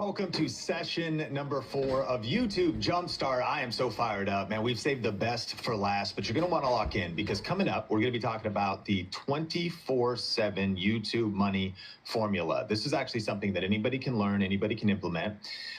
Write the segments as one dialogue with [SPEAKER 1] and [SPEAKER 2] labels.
[SPEAKER 1] Welcome to session number 4 of YouTube Jumpstart. I am so fired up, man. We've saved the best for last, but you're going to want to lock in because coming up, we're going to be talking about the 24/7 YouTube money formula. This is actually something that anybody can learn, anybody can implement.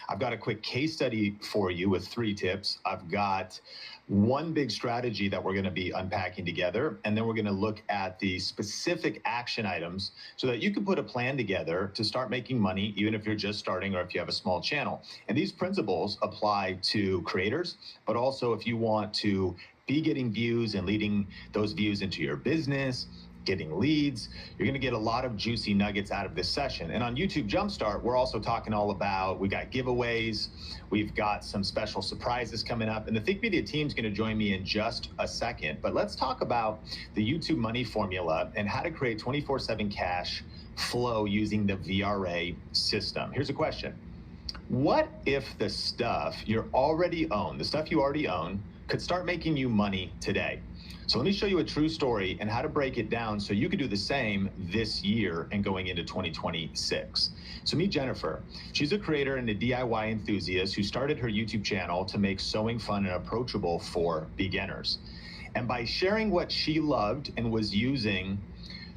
[SPEAKER 1] I've got a quick case study for you with 3 tips. I've got one big strategy that we're going to be unpacking together, and then we're going to look at the specific action items so that you can put a plan together to start making money, even if you're just starting or if you have a small channel. And these principles apply to creators, but also if you want to be getting views and leading those views into your business, getting leads, you're going to get a lot of juicy nuggets out of this session. And on YouTube Jumpstart, we're also talking all about, we got giveaways, we've got some special surprises coming up, and the Think Media team's going to join me in just a second. But let's talk about the YouTube money formula and how to create 24/7 cash flow using the VRA system. Here's a question. What if the stuff you already own, could start making you money today? So let me show you a true story and how to break it down so you could do the same this year and going into 2026. So meet Jennifer. She's a creator and a DIY enthusiast who started her YouTube channel to make sewing fun and approachable for beginners. And by sharing what she loved and was using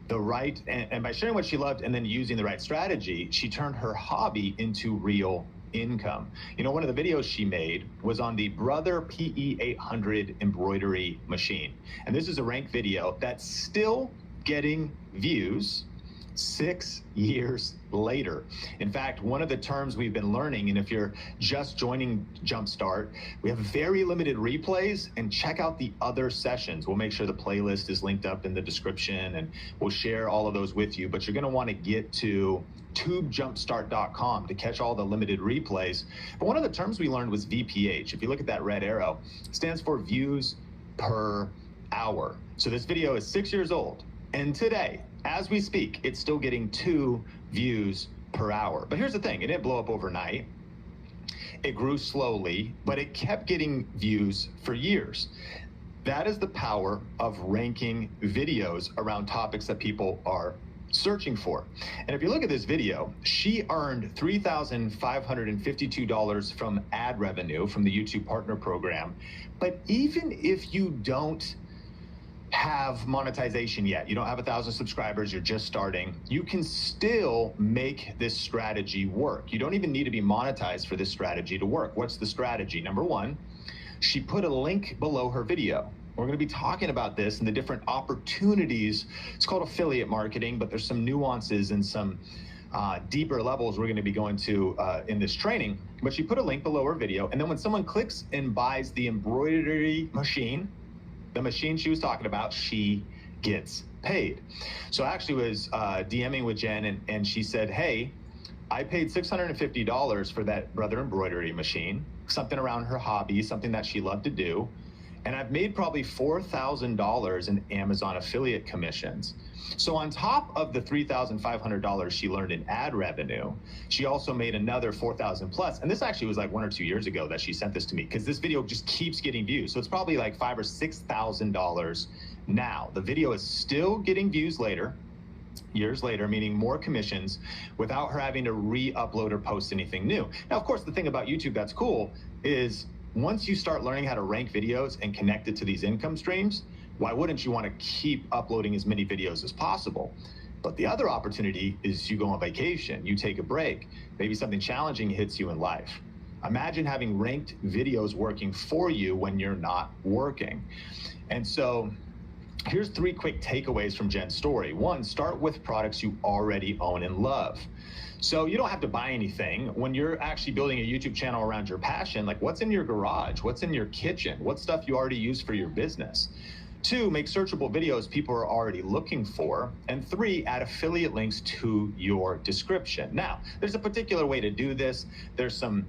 [SPEAKER 1] by sharing what she loved and then using the right strategy, she turned her hobby into real income. You know, one of the videos she made was on the Brother PE800 embroidery machine. And this is a ranked video that's still getting views 6 years later. In fact, one of the terms we've been learning, and if you're just joining Jumpstart, we have very limited replays, and check out the other sessions. We'll make sure the playlist is linked up in the description, and we'll share all of those with you. But you're going to want to get to tubejumpstart.com to catch all the limited replays. But one of the terms we learned was VPH. If you look at that red arrow, it stands for views per hour. So this video is 6 years old, and today, as we speak, it's still getting 2 views per hour. But here's the thing, it didn't blow up overnight. It grew slowly, but it kept getting views for years. That is the power of ranking videos around topics that people are searching for. And if you look at this video, she earned $3,552 from ad revenue from the YouTube Partner Program. But even if you don't have monetization yet, you don't have 1,000 subscribers, you're just starting, you can still make this strategy work. You don't even need to be monetized for this strategy to work. What's the strategy? Number 1, she put a link below her video. We're going to be talking about this and the different opportunities. It's called affiliate marketing, but there's some nuances and some deeper levels we're going to be going to in this training. But she put a link below her video, and then when someone clicks and buys the embroidery machine, the machine she was talking about, she gets paid. So I actually was DMing with Jen, and she said, hey, I paid $650 for that Brother embroidery machine, something around her hobby, something that she loved to do. And I've made probably $4,000 in Amazon affiliate commissions. So on top of the $3,500 she learned in ad revenue, she also made another $4,000 plus. And this actually was like 1 or 2 years ago that she sent this to me, because this video just keeps getting views. So it's probably like $5,000 or $6,000 now. The video is still getting views years later, meaning more commissions, without her having to re-upload or post anything new. Now, of course, the thing about YouTube that's cool is once you start learning how to rank videos and connect it to these income streams, why wouldn't you want to keep uploading as many videos as possible? But the other opportunity is you go on vacation, you take a break, maybe something challenging hits you in life. Imagine having ranked videos working for you when you're not working. And so here's 3 quick takeaways from Jen's story. 1, start with products you already own and love. So you don't have to buy anything. When you're actually building a YouTube channel around your passion, like what's in your garage, what's in your kitchen, what stuff you already use for your business. 2, make searchable videos people are already looking for. And 3, add affiliate links to your description. Now, there's a particular way to do this. There's some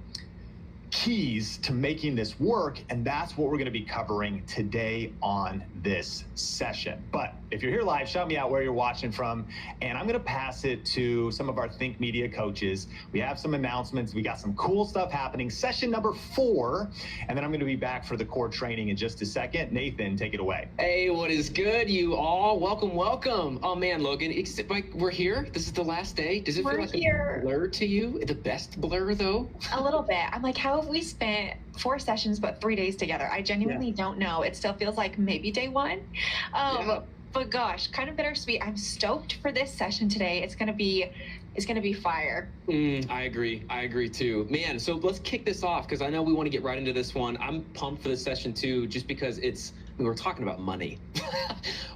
[SPEAKER 1] keys to making this work, and that's what we're going to be covering today on this session. But if you're here live, shout me out where you're watching from, and I'm going to pass it to some of our Think Media coaches. We have some announcements. We got some cool stuff happening. Session number 4, and then I'm going to be back for the core training in just a second. Nathan, take it away.
[SPEAKER 2] Hey, what is good, you all? Welcome, welcome. Oh man, Logan, it's like we're here. This is the last day. Does it feel like a blur to you? The best blur, though?
[SPEAKER 3] A little bit. I'm like, how have we spent 4 sessions but 3 days together? I genuinely don't know. It still feels like maybe day 1. But gosh, kind of bittersweet. I'm stoked for this session today. It's gonna be fire.
[SPEAKER 2] I agree too, man. So let's kick this off, because I know we want to get right into this one. I'm pumped for this session too, just because we were talking about money.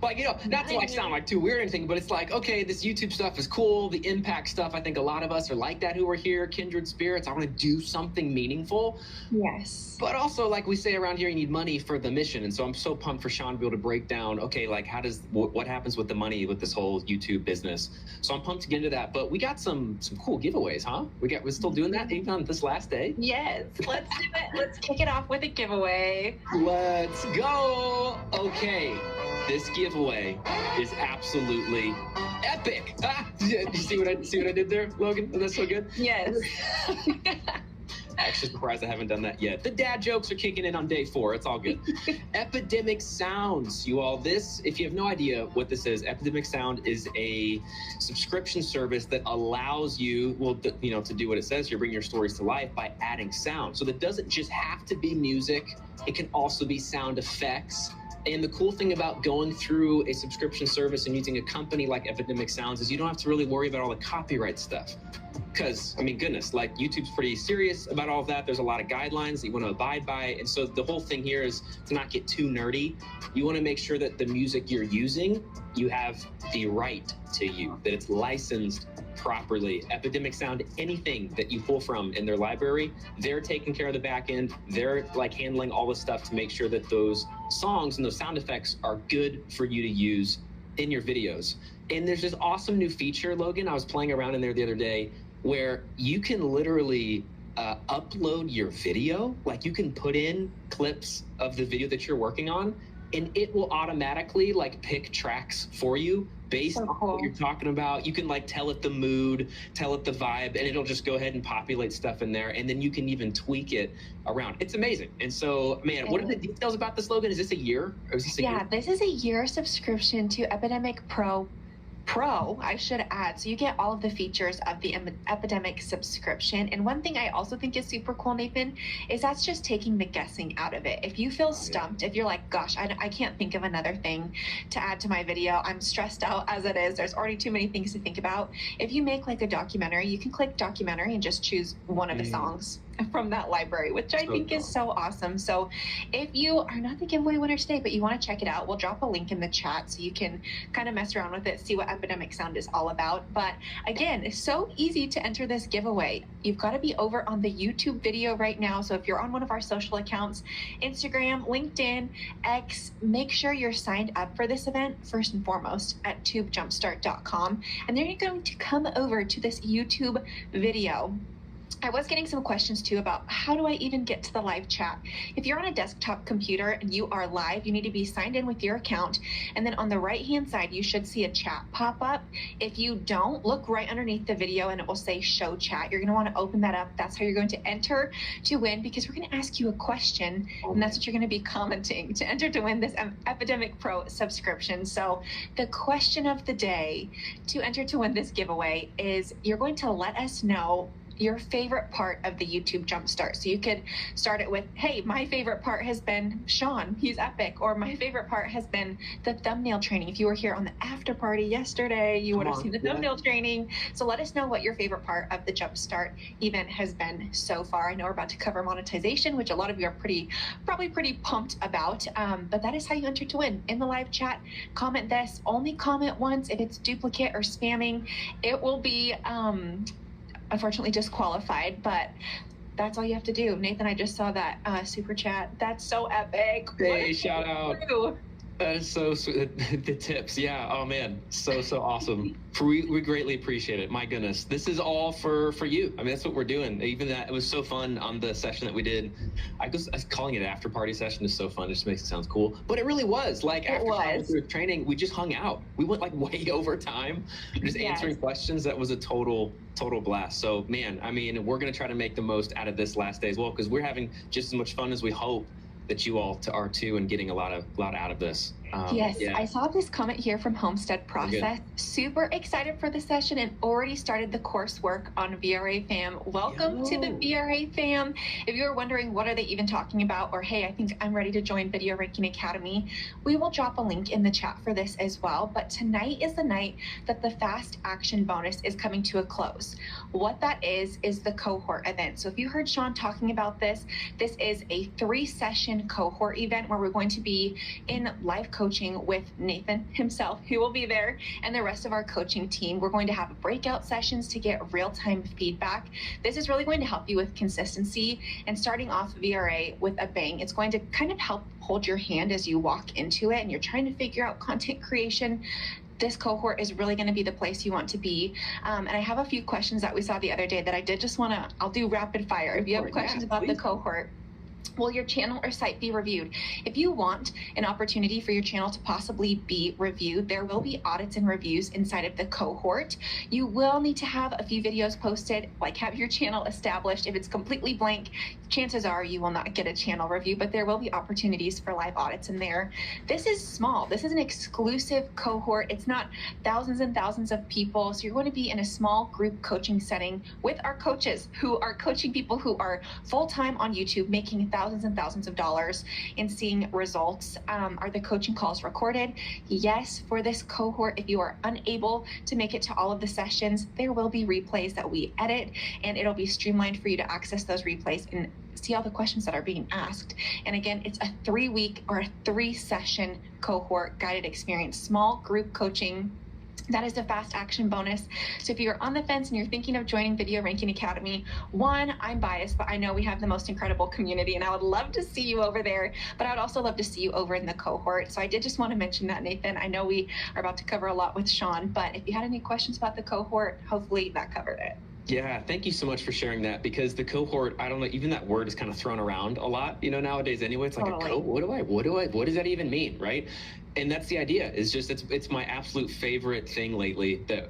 [SPEAKER 2] Like, not to like sound like too weird or anything, but it's like, okay, this YouTube stuff is cool. The impact stuff, I think a lot of us are like that who are here, kindred spirits. I want to do something meaningful.
[SPEAKER 3] Yes.
[SPEAKER 2] But also, like we say around here, you need money for the mission. And so I'm so pumped for Sean to be able to break down, okay, like what happens with the money with this whole YouTube business. So I'm pumped to get into that. But we got some cool giveaways, huh? We're still doing that even on this last day?
[SPEAKER 3] Yes, let's do it. Let's kick it off with a giveaway.
[SPEAKER 2] Let's go. Okay, this giveaway is absolutely epic. You see what I did there, Logan? Isn't that so good?
[SPEAKER 3] Yes.
[SPEAKER 2] Actually surprised I haven't done that yet. The dad jokes are kicking in on day 4. It's all good. Epidemic Sounds, you all. This, if you have no idea what this is, Epidemic Sound is a subscription service that allows you, to do what it says here, bring your stories to life by adding sound. So that doesn't just have to be music. It can also be sound effects. And the cool thing about going through a subscription service and using a company like Epidemic Sounds is you don't have to really worry about all the copyright stuff. Because, I mean, goodness, like YouTube's pretty serious about all of that. There's a lot of guidelines that you want to abide by. And so the whole thing here is to not get too nerdy. You want to make sure that the music you're using, you have the right to use, that it's licensed properly. Epidemic Sound, anything that you pull from in their library, they're taking care of the back end. They're like handling all the stuff to make sure that those songs and those sound effects are good for you to use in your videos. And there's this awesome new feature, Logan, I was playing around in there the other day, where you can literally upload your video. Like, you can put in clips of the video that you're working on, and it will automatically like pick tracks for you based on what you're talking about. You can like tell it the mood, tell it the vibe, and it'll just go ahead and populate stuff in there. And then you can even tweak it around. It's amazing. And so, man, what are the details about this, Logan? Is this a year? Or is this a year?
[SPEAKER 3] This is a year subscription to Epidemic Pro, I should add. So you get all of the features of the Epidemic subscription. And one thing I also think is super cool, Nathan, is that's just taking the guessing out of it. If you feel stumped, if you're like, gosh, I can't think of another thing to add to my video, I'm stressed out as it is, there's already too many things to think about. If you make like a documentary, you can click documentary and just choose one of the songs from that library, which I think is so awesome. So if you are not the giveaway winner today, but you want to check it out, we'll drop a link in the chat so you can kind of mess around with it, see what Epidemic Sound is all about. But again, it's so easy to enter this giveaway. You've got to be over on the YouTube video right now. So if you're on one of our social accounts, Instagram, LinkedIn, X, make sure you're signed up for this event first and foremost at tubejumpstart.com. And then you're going to come over to this YouTube video. I was getting some questions too about how do I even get to the live chat? If you're on a desktop computer and you are live, you need to be signed in with your account. And then on the right-hand side, you should see a chat pop up. If you don't, look right underneath the video and it will say show chat. You're gonna wanna open that up. That's how you're going to enter to win, because we're gonna ask you a question and that's what you're gonna be commenting to enter to win this Epidemic Pro subscription. So the question of the day to enter to win this giveaway is you're going to let us know your favorite part of the YouTube Jumpstart. So you could start it with, hey, my favorite part has been Sean, he's epic. Or my favorite part has been the thumbnail training. If you were here on the after party yesterday, you would have seen the thumbnail training. So let us know what your favorite part of the Jumpstart event has been so far. I know we're about to cover monetization, which a lot of you are probably pretty pumped about. But that is how you enter to win. In the live chat, comment this. Only comment once. If it's duplicate or spamming, it will be unfortunately disqualified, but that's all you have to do. Nathan, I just saw that super chat. That's so epic.
[SPEAKER 2] Hey, shout out. That is so sweet. The tips. Yeah. Oh man. So awesome. We greatly appreciate it. My goodness. This is all for you. I mean, that's what we're doing. Even that, it was so fun on the session that we did. I was calling it after party session is so fun. It just makes it sound cool. But it really was. Like after training, we just hung out. We went like way over time, just answering questions. That was a total blast. So man, I mean, we're going to try to make the most out of this last day as well, because we're having just as much fun as we hope that you all are too, and getting a lot out of this.
[SPEAKER 3] Yes, yeah. I saw this comment here from Homestead Process. Super excited for the session and already started the coursework on VRA Fam. Welcome to the VRA Fam. If you were wondering what are they even talking about, or hey, I think I'm ready to join Video Ranking Academy, we will drop a link in the chat for this as well. But tonight is the night that the Fast Action bonus is coming to a close. What that is the cohort event. So if you heard Sean talking about this is a 3-session cohort event where we're going to be in live coaching with Nathan himself, who will be there, and the rest of our coaching team. We're going to have breakout sessions to get real-time feedback. This is really going to help you with consistency and starting off VRA with a bang. It's going to kind of help hold your hand as you walk into it and you're trying to figure out content creation. This cohort is really going to be the place you want to be. And I have a few questions that we saw the other day that I did just want to, I'll do rapid fire. If you have questions about the cohort, will your channel or site be reviewed? If you want an opportunity for your channel to possibly be reviewed, there will be audits and reviews inside of the cohort. You will need to have a few videos posted, like have your channel established. If it's completely blank, chances are you will not get a channel review, but there will be opportunities for live audits in there. This is small. This is an exclusive cohort. It's not thousands and thousands of people. So you're going to be in a small group coaching setting with our coaches who are coaching people who are full-time on YouTube, making thousands and thousands of dollars and seeing results. Are the coaching calls recorded? Yes, for this cohort, if you are unable to make it to all of the sessions, there will be replays that we edit, and it'll be streamlined for you to access those replays and see all the questions that are being asked. And again, it's a 3-week or a 3-session cohort guided experience, small group coaching. That is the Fast Action bonus. So if you're on the fence and you're thinking of joining Video Ranking Academy, one, I'm biased, but I know we have the most incredible community and I would love to see you over there, but I would also love to see you over in the cohort. So I did just want to mention that, Nathan. I know we are about to cover a lot with Sean, but if you had any questions about the cohort, hopefully that covered it.
[SPEAKER 2] Yeah, thank you so much for sharing that, because the cohort, I don't know, even that word is kind of thrown around a lot, nowadays anyway. It's like a cohort, what does that even mean, right? And that's the idea, is just it's my absolute favorite thing lately that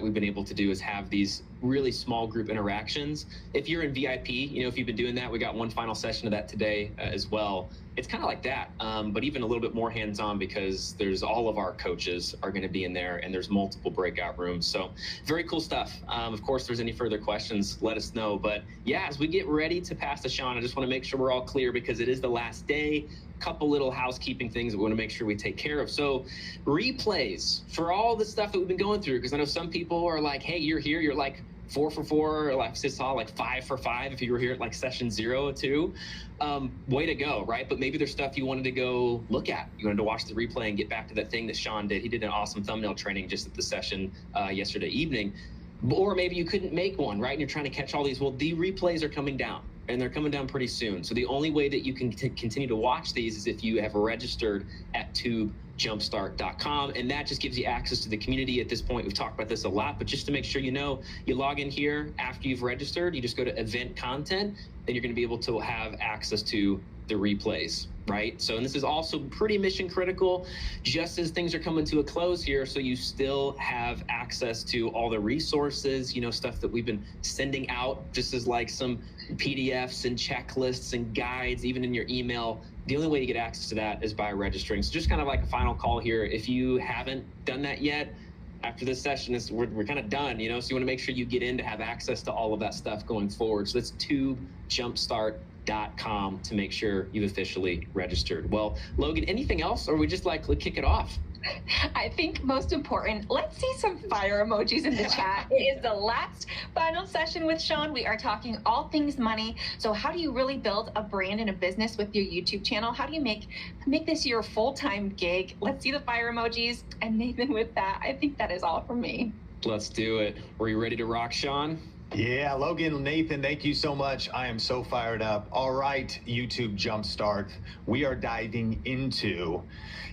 [SPEAKER 2] we've been able to do, is have these really small group interactions. If you're in VIP, if you've been doing that, we got one final session of that today as well. It's kind of like that, but even a little bit more hands-on, because there's all of our coaches are going to be in there, and there's multiple breakout rooms. So very cool stuff. Of course, if there's any further questions, let us know. But yeah, as we get ready to pass to Sean, I just want to make sure we're all clear, because it is the last day. Couple little housekeeping things that we want to make sure we take care of. So replays for all the stuff that we've been going through, because I know some people are like, hey, you're here, you're like 4 for 4, or like I saw like 5 for 5 if you were here at like session 0 or 2. Way to go, right? But maybe there's stuff you wanted to go look at. You wanted to watch the replay and get back to that thing that Sean did. He did an awesome thumbnail training just at the session yesterday evening. Or maybe you couldn't make one, right? And you're trying to catch all these. Well, the replays are coming down, and they're coming down pretty soon. So the only way that you can continue to watch these is if you have registered at tubejumpstart.com, and that just gives you access to the community. At this point, we've talked about this a lot, but just to make sure you log in here after you've registered. You just go to event content, and you're going to be able to have access to the replays, right? So, and this is also pretty mission critical, just as things are coming to a close here, so you still have access to all the resources, stuff that we've been sending out, just as like some PDFs and checklists and guides, even in your email. The only way to get access to that is by registering. So just kind of like a final call here. If you haven't done that yet, after this session, we're kind of done, so you want to make sure you get in to have access to all of that stuff going forward. So that's tubejumpstart.com to make sure you've officially registered. Well, Logan, anything else, or we just like kick it off?
[SPEAKER 3] I think most important, let's see some fire emojis in the chat. It is the last final session with Sean. We are talking all things money. So how do you really build a brand and a business with your YouTube channel? How do you make this your full-time gig? Let's see the fire emojis. And Nathan, with that, I think that is all from me.
[SPEAKER 2] Let's do it. Were you ready to rock, Sean?
[SPEAKER 1] Yeah, Logan, Nathan, thank you so much. I am so fired up. All right, YouTube Jumpstart, we are diving into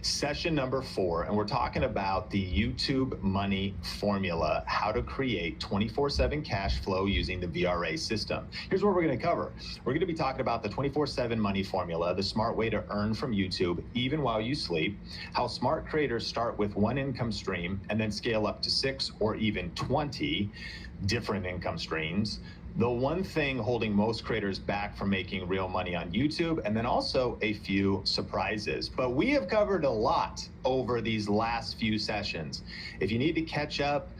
[SPEAKER 1] session number 4, and we're talking about the YouTube money formula, how to create 24/7 cash flow using the VRA system. Here's what we're going to cover. We're going to be talking about the 24/7 money formula, the smart way to earn from YouTube even while you sleep, how smart creators start with one income stream and then scale up to 6 or even 20 different income streams, the one thing holding most creators back from making real money on YouTube, and then also a few surprises. But we have covered a lot over these last few sessions. If you need to catch up,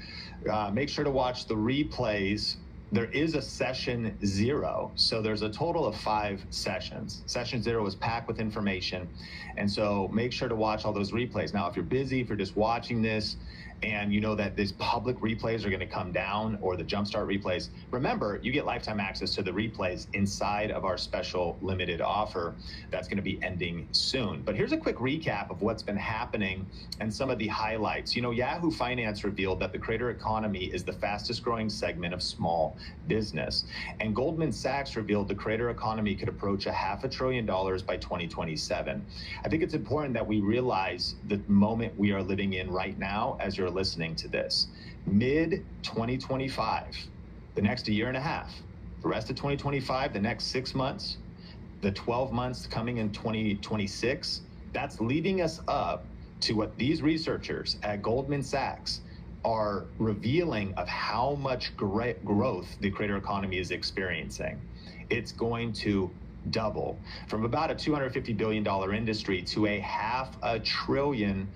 [SPEAKER 1] make sure to watch the replays. There is a session 0, so there's a total of 5 sessions. Session 0 was packed with information, and so make sure to watch all those replays. Now, if you're busy, if you're just watching this, and you know that these public replays are going to come down, or the Jumpstart replays, remember, you get lifetime access to the replays inside of our special limited offer that's going to be ending soon. But here's a quick recap of what's been happening and some of the highlights. You know, Yahoo Finance revealed that the creator economy is the fastest growing segment of small business. And Goldman Sachs revealed the creator economy could approach $500 billion by 2027. I think it's important that we realize the moment we are living in right now as you're listening to this. Mid-2025, the next year and a half, the rest of 2025, the next 6 months, the 12 months coming in 2026, that's leading us up to what these researchers at Goldman Sachs are revealing of how much growth the creator economy is experiencing. It's going to double from about a $250 billion industry to a $500 billion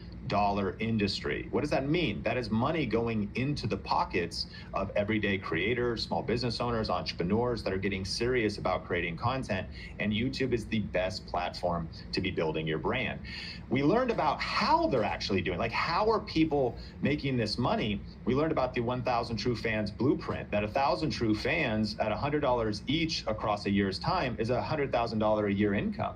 [SPEAKER 1] industry. What does that mean? That is money going into the pockets of everyday creators, small business owners, entrepreneurs that are getting serious about creating content, and YouTube is the best platform to be building your brand. We learned about how they're actually doing, like how are people making this money? We learned about the 1,000 True Fans blueprint, that 1,000 True Fans at $100 each across a year's time is $100,000 a year income.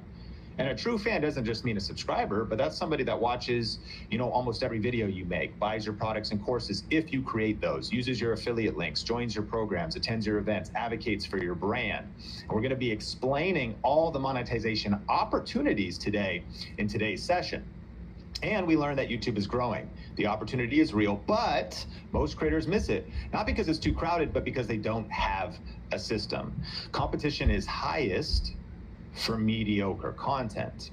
[SPEAKER 1] And a true fan doesn't just mean a subscriber, but that's somebody that watches, you know, almost every video you make, buys your products and courses if you create those, uses your affiliate links, joins your programs, attends your events, advocates for your brand. And we're going to be explaining all the monetization opportunities today in today's session. And we learned that YouTube is growing. The opportunity is real, but most creators miss it. Not because it's too crowded, but because they don't have a system. Competition is highest for mediocre content.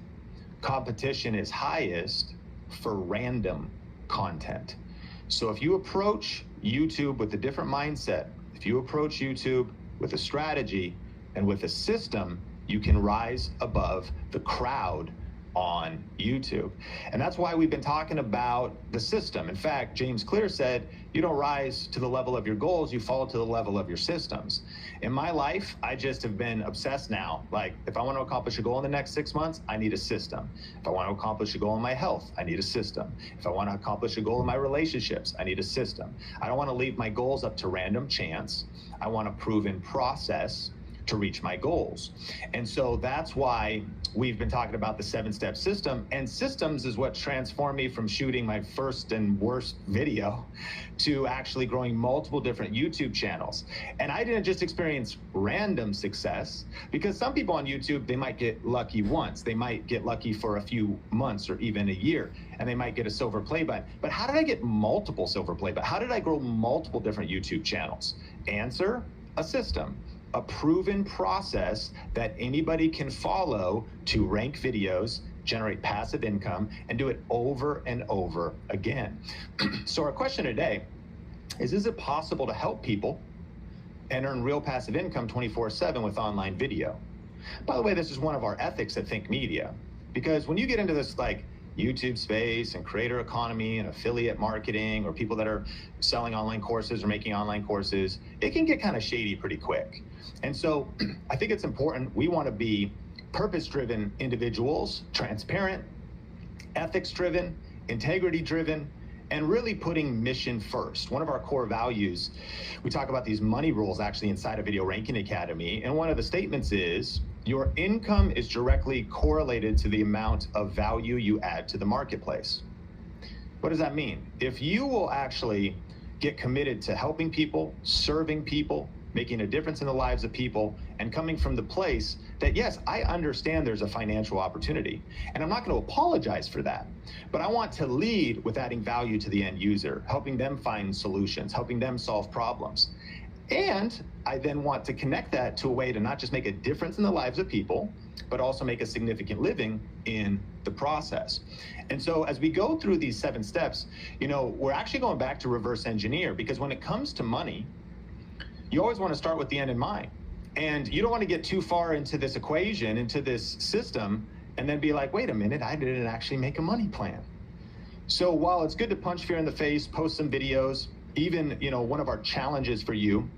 [SPEAKER 1] Competition is highest for random content. So if you approach YouTube with a different mindset, if you approach YouTube with a strategy and with a system, you can rise above the crowd on YouTube. And that's why we've been talking about the system. In fact, James Clear said, you don't rise to the level of your goals, you fall to the level of your systems. In my life, I just have been obsessed now. Like, if I want to accomplish a goal in the next 6 months, I need a system. If I want to accomplish a goal in my health, I need a system. If I want to accomplish a goal in my relationships, I need a system. I don't want to leave my goals up to random chance. I want a proven process to reach my goals. And so that's why we've been talking about the 7-step system, and systems is what transformed me from shooting my first and worst video to actually growing multiple different YouTube channels. And I didn't just experience random success, because some people on YouTube, they might get lucky once, they might get lucky for a few months or even a year, and they might get a silver play button. But how did I get multiple silver play buttons? How did I grow multiple different YouTube channels? Answer: a system. A proven process that anybody can follow to rank videos, generate passive income, and do it over and over again. So our question today is it possible to help people and earn real passive income 24/7 with online video? By the way, this is one of our ethics at Think Media, because when you get into this like YouTube space and creator economy and affiliate marketing, or people that are selling online courses or making online courses, it can get kind of shady pretty quick. And so I think it's important, we want to be purpose-driven individuals, transparent, ethics-driven, integrity-driven, and really putting mission first. One of our core values, we talk about these money rules actually inside of Video Ranking Academy, and one of the statements is, your income is directly correlated to the amount of value you add to the marketplace. What does that mean? If you will actually get committed to helping people, serving people, making a difference in the lives of people, and coming from the place that, yes, I understand there's a financial opportunity, and I'm not going to apologize for that, but I want to lead with adding value to the end user, helping them find solutions, helping them solve problems. And I then want to connect that to a way to not just make a difference in the lives of people, but also make a significant living in the process. And so as we go through these 7 steps, we're actually going back to reverse engineer, because when it comes to money, you always want to start with the end in mind. And you don't want to get too far into this equation, into this system, and then be like, wait a minute, I didn't actually make a money plan. So while it's good to punch fear in the face, post some videos, even, one of our challenges for you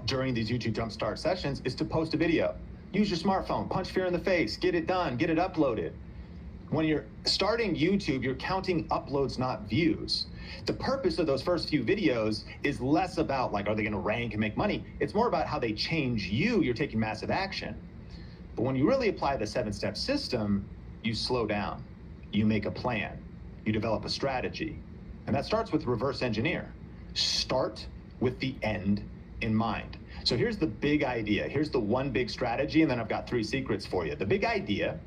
[SPEAKER 1] during these YouTube Jumpstart sessions is to post a video. Use your smartphone, punch fear in the face, get it done, get it uploaded. When you're starting YouTube, you're counting uploads, not views. The purpose of those first few videos is less about like, are they going to rank and make money? It's more about how they change you. You're taking massive action. But when you really apply the 7-step system, you slow down, you make a plan, you develop a strategy. And that starts with reverse engineer. Start with the end in mind. So here's the big idea. Here's the one big strategy, and then I've got 3 secrets for you. The big idea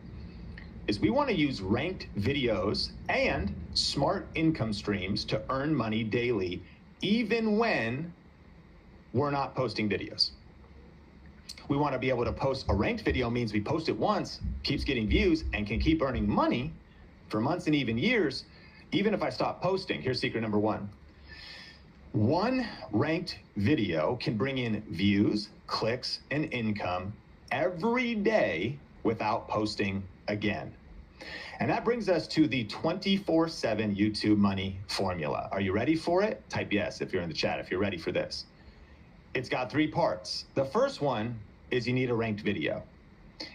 [SPEAKER 1] is we want to use ranked videos and smart income streams to earn money daily, even when we're not posting videos. We want to be able to post a ranked video, means we post it once, keeps getting views, and can keep earning money for months and even years, even if I stop posting. Here's secret number 1. One ranked video can bring in views, clicks, and income every day without posting again. And that brings us to the 24/7 YouTube money formula. Are you ready for it? Type yes if you're in the chat, if you're ready for this. It's got 3 parts. The first one is you need a ranked video.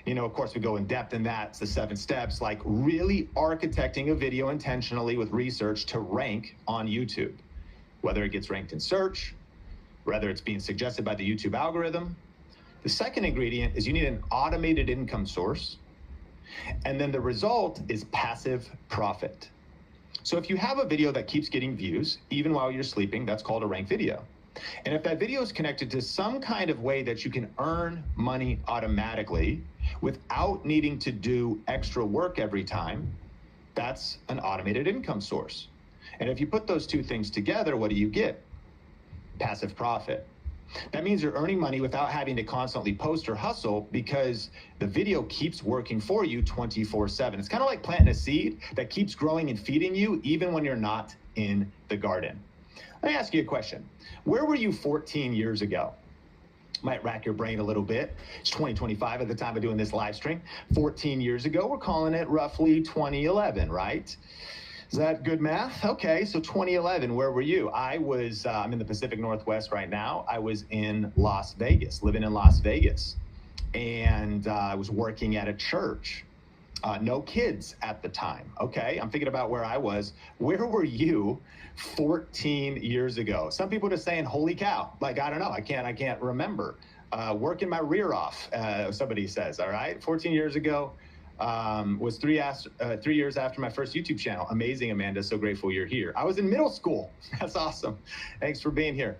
[SPEAKER 1] Of course, we go in depth in that. It's the 7 steps, like really architecting a video intentionally with research to rank on YouTube. Whether it gets ranked in search, whether it's being suggested by the YouTube algorithm. The second ingredient is you need an automated income source. And then the result is passive profit. So if you have a video that keeps getting views, even while you're sleeping, that's called a ranked video. And if that video is connected to some kind of way that you can earn money automatically without needing to do extra work every time, that's an automated income source. And if you put those 2 things together, what do you get? Passive profit. That means you're earning money without having to constantly post or hustle, because the video keeps working for you 24/7. It's kind of like planting a seed that keeps growing and feeding you even when you're not in the garden. Let me ask you a question. Where were you 14 years ago? Might rack your brain a little bit. It's 2025 at the time of doing this live stream. 14 years ago, we're calling it roughly 2011, right? Is that good math? Okay, so 2011, where were you? I'm in the Pacific Northwest right now. I was in Las Vegas, living in Las Vegas. And I was working at a church. No kids at the time. Okay, I'm thinking about where I was. Where were you 14 years ago? Some people are just saying, holy cow. Like, I don't know, I can't remember. Working my rear off, somebody says, all right? 14 years ago. Was 3 years after my first YouTube channel. Amazing, Amanda. So grateful you're here. I was in middle school. That's awesome. Thanks for being here.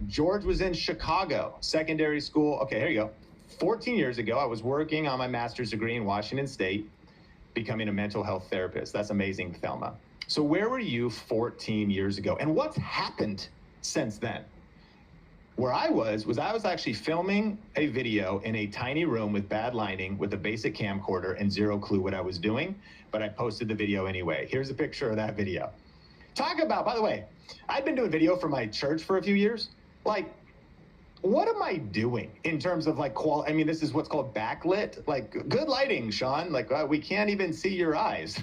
[SPEAKER 1] George was in Chicago, secondary school. Okay, here you go. 14 years ago, I was working on my master's degree in Washington State, becoming a mental health therapist. That's amazing, Thelma. So where were you 14 years ago? And what's happened since then? Where I was actually filming a video in a tiny room with bad lighting with a basic camcorder and 0 clue what I was doing, but I posted the video anyway. Here's a picture of that video. Talk about, by the way, I've been doing video for my church for a few years. Like, what am I doing in terms of like quality? I mean, this is what's called backlit, like good lighting, Sean. Like we can't even see your eyes.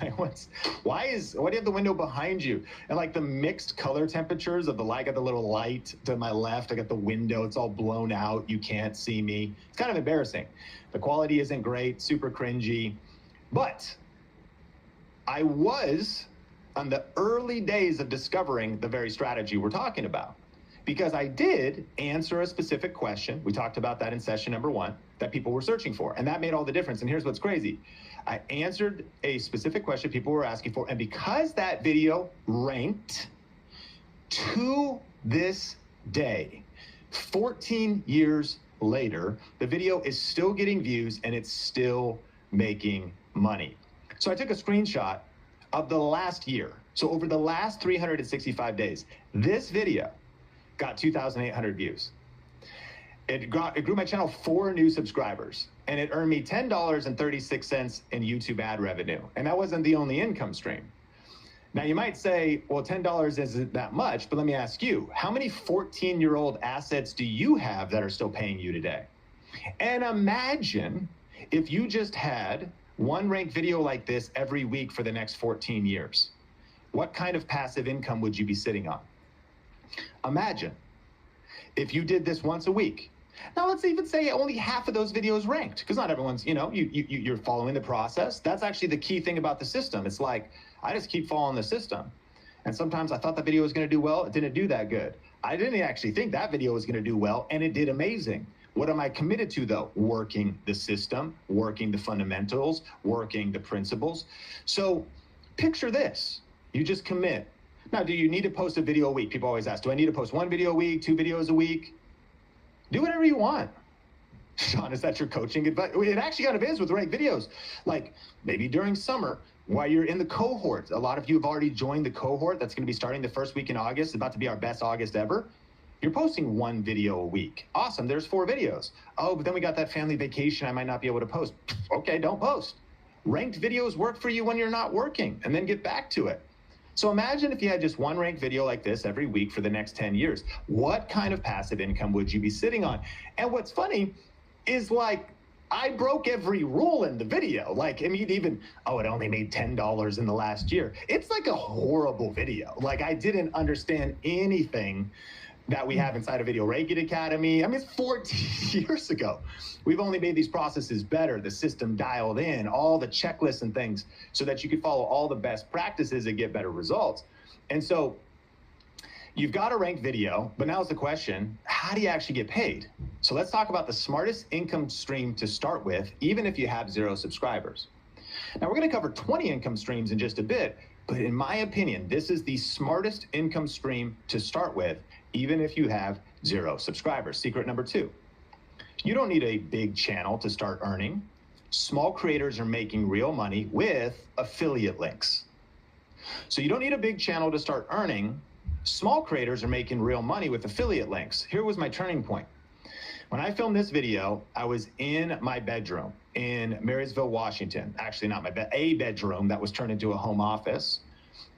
[SPEAKER 1] Why do you have the window behind you? And like the mixed color temperatures of the light. I got the little light to my left. I got the window. It's all blown out. You can't see me. It's kind of embarrassing. The quality isn't great, super cringy. But I was on the early days of discovering the very strategy we're talking about. Because I did answer a specific question. We talked about that in session number 1 that people were searching for. And that made all the difference. And here's what's crazy. I answered a specific question people were asking for. And because that video ranked to this day, 14 years later, the video is still getting views and it's still making money. So I took a screenshot of the last year. So over the last 365 days, this video got 2,800 views. It grew my channel 4 new subscribers, and it earned me $10.36 in YouTube ad revenue. And that wasn't the only income stream. Now you might say, well, $10 isn't that much, but let me ask you, how many 14-year-old assets do you have that are still paying you today? And imagine if you just had one ranked video like this every week for the next 14 years. What kind of passive income would you be sitting on? Imagine if you did this once a week. Now let's even say only half of those videos ranked, because not everyone's, you're following the process. That's actually the key thing about the system. It's like, I just keep following the system. And sometimes I thought that video was going to do well. It didn't do that good. I didn't actually think that video was going to do well, and it did amazing. What am I committed to, though? Working the system, working the fundamentals, working the principles. So picture this. You just commit. Now, do you need to post a video a week? People always ask, do I need to post 1 video a week, 2 videos a week? Do whatever you want. Sean, is that your coaching advice? It actually kind of is with ranked videos. Like maybe during summer, while you're in the cohort, a lot of you have already joined the cohort that's going to be starting the first week in August. It's about to be our best August ever. You're posting 1 video a week. Awesome, there's 4 videos. Oh, but then we got that family vacation, I might not be able to post. Okay, don't post. Ranked videos work for you when you're not working, and then get back to it. So imagine if you had just 1 ranked video like this every week for the next 10 years. What kind of passive income would you be sitting on? And what's funny is like, I broke every rule in the video. Like, I mean, even, it only made $10 in the last year. It's like a horrible video. Like, I didn't understand anything that we have inside of Video Ranking Academy. I mean, it's 14 years ago. We've only made these processes better, the system dialed in, all the checklists and things so that you could follow all the best practices and get better results. And so you've got a ranked video, but now's the question, how do you actually get paid? So let's talk about the smartest income stream to start with, even if you have 0 subscribers. Now we're going to cover 20 income streams in just a bit, but in my opinion, this is the smartest income stream to start with, even if you have 0 subscribers. Secret number 2, you don't need a big channel to start earning. Small creators are making real money with affiliate links. So you don't need a big channel to start earning. Small creators are making real money with affiliate links. Here was my turning point. When I filmed this video, I was in my bedroom in Marysville, Washington. Actually, not my bed, a bedroom that was turned into a home office.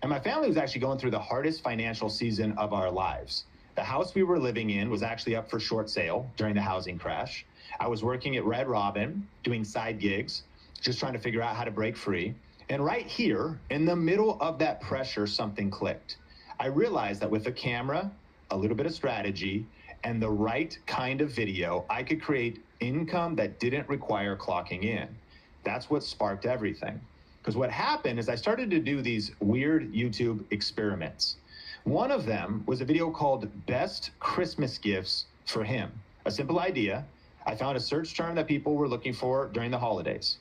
[SPEAKER 1] And my family was actually going through the hardest financial season of our lives. The house we were living in was actually up for short sale during the housing crash. I was working at Red Robin, doing side gigs, just trying to figure out how to break free. And right here, in the middle of that pressure, something clicked. I realized that with a camera, a little bit of strategy, and the right kind of video, I could create income that didn't require clocking in. That's what sparked everything. Because what happened is I started to do these weird YouTube experiments. One of them was a video called Best Christmas Gifts for Him. A simple idea. I found a search term that people were looking for during the holidays.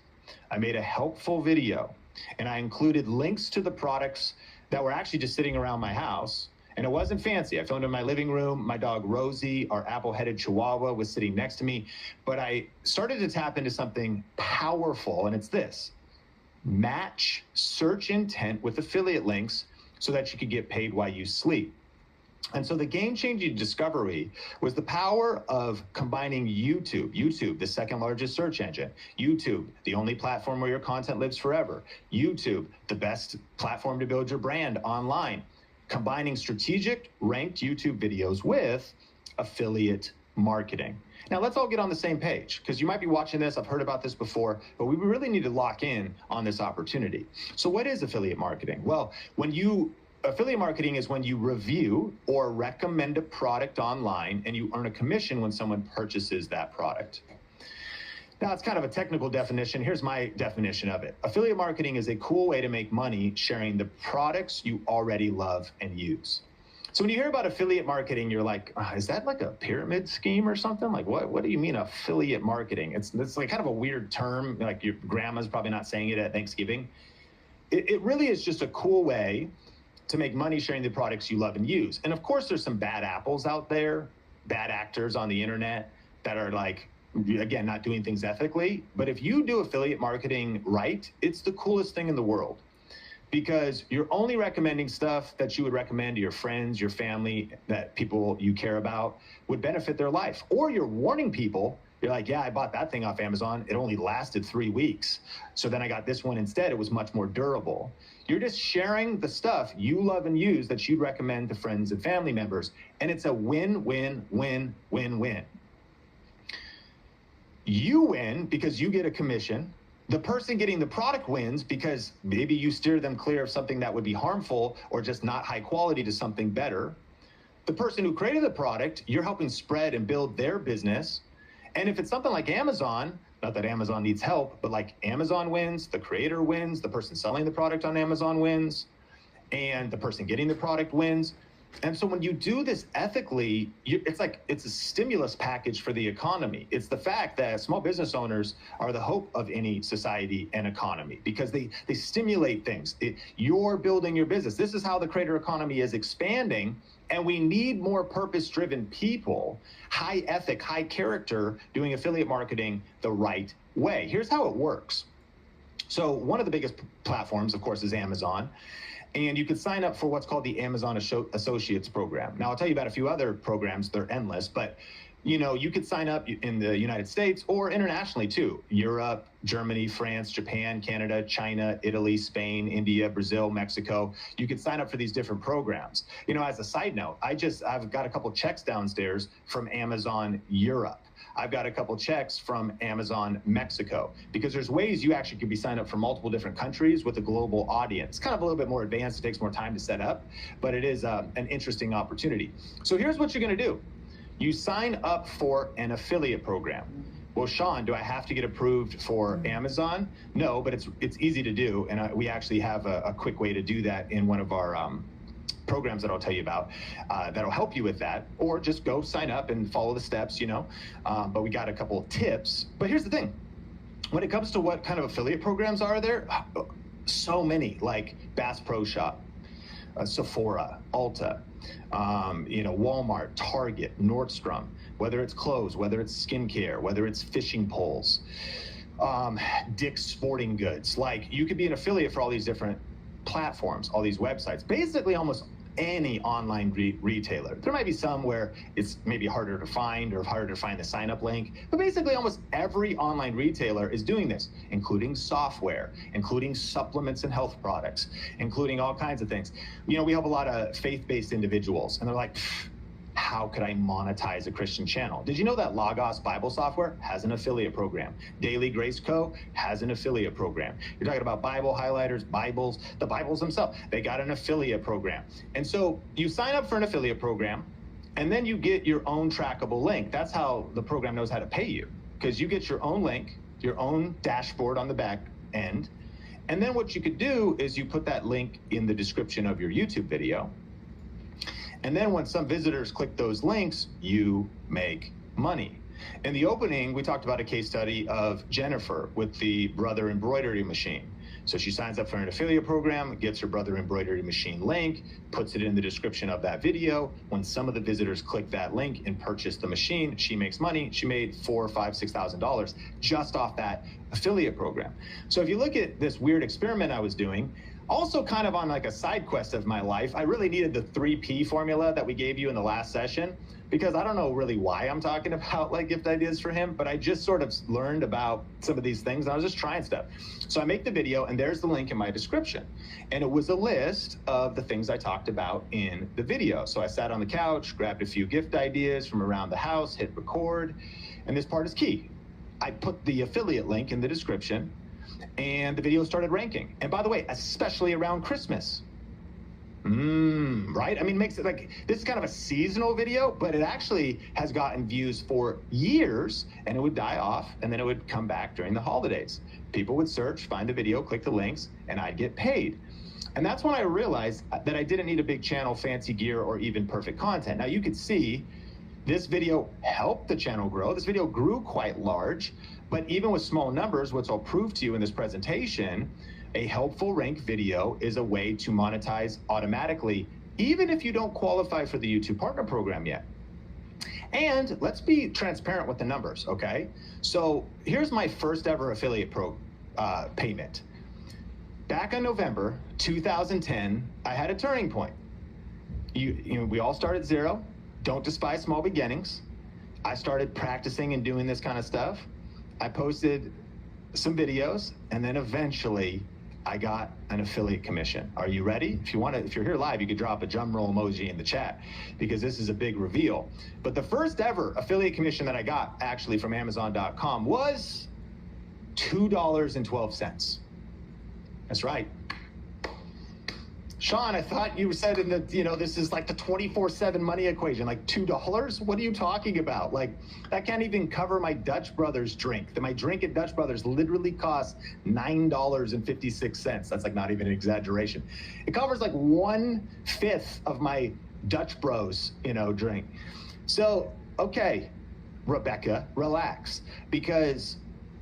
[SPEAKER 1] I made a helpful video, and I included links to the products that were actually just sitting around my house. And it wasn't fancy. I filmed in my living room. My dog Rosie, our apple-headed Chihuahua, was sitting next to me. But I started to tap into something powerful, and it's this. Match search intent with affiliate links so that you could get paid while you sleep. And so the game-changing discovery was the power of combining YouTube, the second largest search engine, YouTube, the only platform where your content lives forever, YouTube, the best platform to build your brand online, combining strategic ranked YouTube videos with affiliate marketing. Now let's all get on the same page, because you might be watching this, I've heard about this before, but we really need to lock in on this opportunity. So what is affiliate marketing? Well, affiliate marketing is when you review or recommend a product online and you earn a commission when someone purchases that product. Now, it's kind of a technical definition. Here's my definition of it. Affiliate marketing is a cool way to make money sharing the products you already love and use. So when you hear about affiliate marketing, you're like, is that like a pyramid scheme or something? Like, what do you mean affiliate marketing? It's like kind of a weird term, like your grandma's probably not saying it at Thanksgiving. It really is just a cool way to make money sharing the products you love and use. And of course, there's some bad apples out there. bad actors on the internet that are like, again, not doing things ethically. But if you do affiliate marketing right, it's the coolest thing in the world, because you're only recommending stuff that you would recommend to your friends, your family, that people you care about would benefit their life. Or you're warning people. You're like, yeah, I bought that thing off Amazon. It only lasted 3 weeks. So then I got this one instead. It was much more durable. You're just sharing the stuff you love and use that you'd recommend to friends and family members. And it's a win, win, win, win, win. You win because you get a commission. The person getting the product wins because maybe you steer them clear of something that would be harmful or just not high quality to something better. The person who created the product, you're helping spread and build their business. And if it's something like Amazon, not that Amazon needs help, but like Amazon wins, the creator wins, the person selling the product on Amazon wins, and the person getting the product wins. And so when you do this ethically, it's a stimulus package for the economy. It's the fact that small business owners are the hope of any society and economy because they stimulate things. You're building your business. This is how the creator economy is expanding. And we need more purpose-driven people, high ethic, high character, doing affiliate marketing the right way. Here's how it works. So one of the biggest platforms, of course, is Amazon. And you could sign up for what's called the Amazon Associates program. Now, I'll tell you about a few other programs. They're endless, but you could sign up in the United States or internationally too. Europe, Germany, France, Japan, Canada, China, Italy, Spain, India, Brazil, Mexico. You could sign up for these different programs. As a side note, I've got a couple checks downstairs from Amazon Europe. I've got a couple checks from Amazon Mexico, because there's ways you actually could be signed up for multiple different countries with a global audience. Kind of a little bit more advanced. It takes more time to set up, but it is an interesting opportunity. So here's what you're going to do. You sign up for an affiliate program. Well, Sean, do I have to get approved for Amazon? No, but it's easy to do, and we actually have a quick way to do that in one of our programs that I'll tell you about that'll help you with that, or just go sign up and follow the steps, but we got a couple of tips. But here's the thing. When it comes to what kind of affiliate programs are there, so many, like Bass Pro Shop, Sephora, Ulta, Walmart, Target, Nordstrom, whether it's clothes, whether it's skincare, whether it's fishing poles, Dick's Sporting Goods. Like, you could be an affiliate for all these different platforms, all these websites, basically almost any online retailer. There might be some where it's maybe harder to find or harder to find the sign up link, but basically almost every online retailer is doing this, including software, including supplements and health products, including all kinds of things. We help a lot of faith-based individuals, and they're like, how could I monetize a Christian channel? Did you know that Logos Bible Software has an affiliate program? Daily Grace Co. has an affiliate program. You're talking about Bible highlighters, Bibles, the Bibles themselves. They got an affiliate program. And so you sign up for an affiliate program, and then you get your own trackable link. That's how the program knows how to pay you, because you get your own link, your own dashboard on the back end. And then what you could do is you put that link in the description of your YouTube video. And then when some visitors click those links, you make money. In the opening, we talked about a case study of Jennifer with the Brother Embroidery Machine. So she signs up for an affiliate program, gets her Brother Embroidery Machine link, puts it in the description of that video. When some of the visitors click that link and purchase the machine, she makes money. She made $4,000, $5,000, $6,000 just off that affiliate program. So if you look at this weird experiment I was doing, also kind of on like a side quest of my life, I really needed the 3P formula that we gave you in the last session, because I don't know really why I'm talking about like gift ideas for him, but I just sort of learned about some of these things and I was just trying stuff. So I make the video and there's the link in my description. And it was a list of the things I talked about in the video. So I sat on the couch, grabbed a few gift ideas from around the house, hit record, and this part is key. I put the affiliate link in the description, and the video started ranking. And by the way, especially around Christmas. Right? I mean, makes it like, this is kind of a seasonal video, but it actually has gotten views for years, and it would die off, and then it would come back during the holidays. People would search, find the video, click the links, and I'd get paid. And that's when I realized that I didn't need a big channel, fancy gear, or even perfect content. Now you could see this video helped the channel grow. This video grew quite large, but even with small numbers, which I'll prove to you in this presentation, a helpful rank video is a way to monetize automatically, even if you don't qualify for the YouTube Partner Program yet. And let's be transparent with the numbers, okay? So here's my first ever affiliate payment. Back in November 2010, I had a turning point. We all start at zero. Don't despise small beginnings. I started practicing and doing this kind of stuff. I posted some videos, and then eventually I got an affiliate commission. Are you ready? If you're here live, you could drop a drum roll emoji in the chat, because this is a big reveal. But the first ever affiliate commission that I got actually from Amazon.com was $2.12. That's right. Sean, I thought you said this is like the 24/7 money equation, like $2. What are you talking about? Like, that can't even cover my Dutch Brothers drink. My drink at Dutch Brothers literally costs $9.56. That's like not even an exaggeration. It covers like 1/5 of my Dutch Bros, drink. So, okay, Rebecca, relax. Because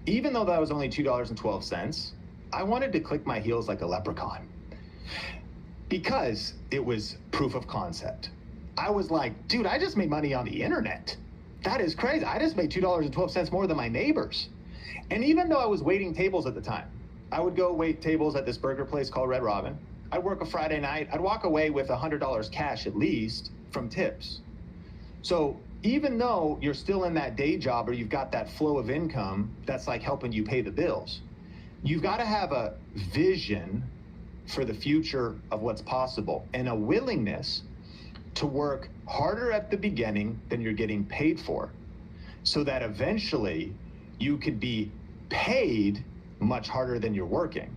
[SPEAKER 1] even though that was only $2.12, I wanted to click my heels like a leprechaun. Because it was proof of concept. I was like, dude, I just made money on the internet. That is crazy. I just made $2.12 more than my neighbors. And even though I was waiting tables at the time, I would go wait tables at this burger place called Red Robin. I'd work a Friday night. I'd walk away with $100 cash at least from tips. So even though you're still in that day job or you've got that flow of income that's like helping you pay the bills, you've got to have a vision for the future of what's possible and a willingness to work harder at the beginning than you're getting paid for, so that eventually you could be paid much harder than you're working.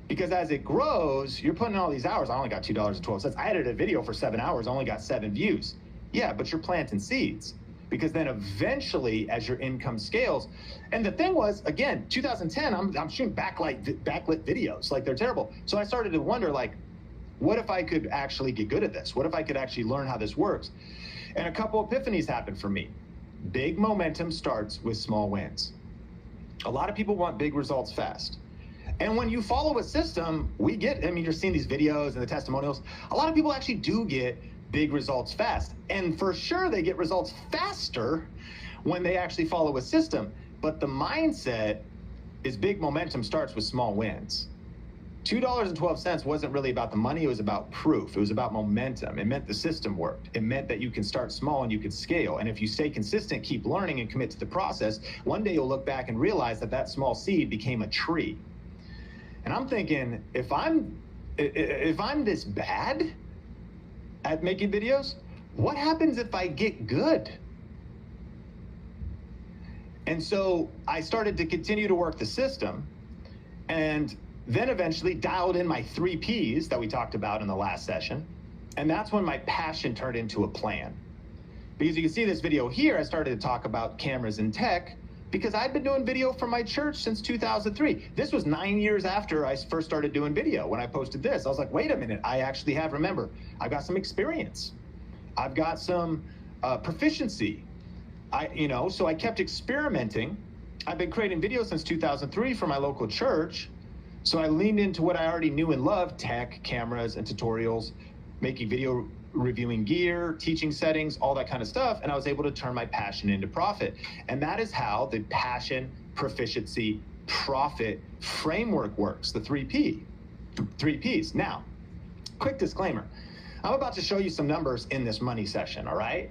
[SPEAKER 1] Because as it grows, you're putting in all these hours. I only got $2.12. I edited a video for 7 hours, only got 7 views. Yeah, but you're planting seeds. Because then eventually, as your income scales, and the thing was, again, 2010, I'm shooting backlit videos, like they're terrible. So I started to wonder, like, what if I could actually get good at this? What if I could actually learn how this works? And a couple epiphanies happened for me. Big momentum starts with small wins. A lot of people want big results fast. And when you follow a system, you're seeing these videos and the testimonials. A lot of people actually do get big results fast. And for sure, they get results faster when they actually follow a system. But the mindset is big momentum starts with small wins. $2.12 wasn't really about the money. It was about proof. It was about momentum. It meant the system worked. It meant that you can start small and you can scale. And if you stay consistent, keep learning and commit to the process, one day you'll look back and realize that that small seed became a tree. And I'm thinking, if I'm this bad at making videos, what happens if I get good? And so I started to continue to work the system, and then eventually dialed in my 3 Ps that we talked about in the last session. And that's when my passion turned into a plan. Because you can see this video here, I started to talk about cameras and tech, because I'd been doing video for my church since 2003. This was 9 years after I first started doing video when I posted this. I was like, wait a minute, I actually have, remember, I've got some experience. I've got some proficiency. So I kept experimenting. I've been creating videos since 2003 for my local church. So I leaned into what I already knew and loved: tech, cameras, and tutorials, making video, reviewing gear, teaching settings, all that kind of stuff. And I was able to turn my passion into profit. And that is how the passion, proficiency, profit framework works, the 3 Ps. Now, quick disclaimer. I'm about to show you some numbers in this money session, all right?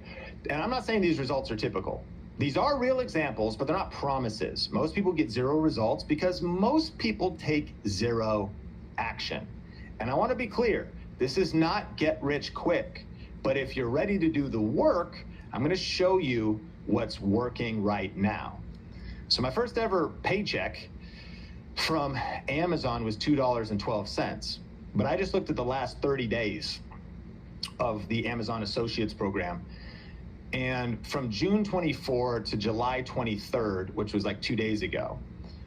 [SPEAKER 1] And I'm not saying these results are typical. These are real examples, but they're not promises. Most people get 0 results because most people take 0 action. And I want to be clear, this is not get rich quick. But if you're ready to do the work, I'm going to show you what's working right now. So my first ever paycheck from Amazon was $2.12. But I just looked at the last 30 days of the Amazon Associates program. And from June 24 to July 23rd, which was like 2 days ago,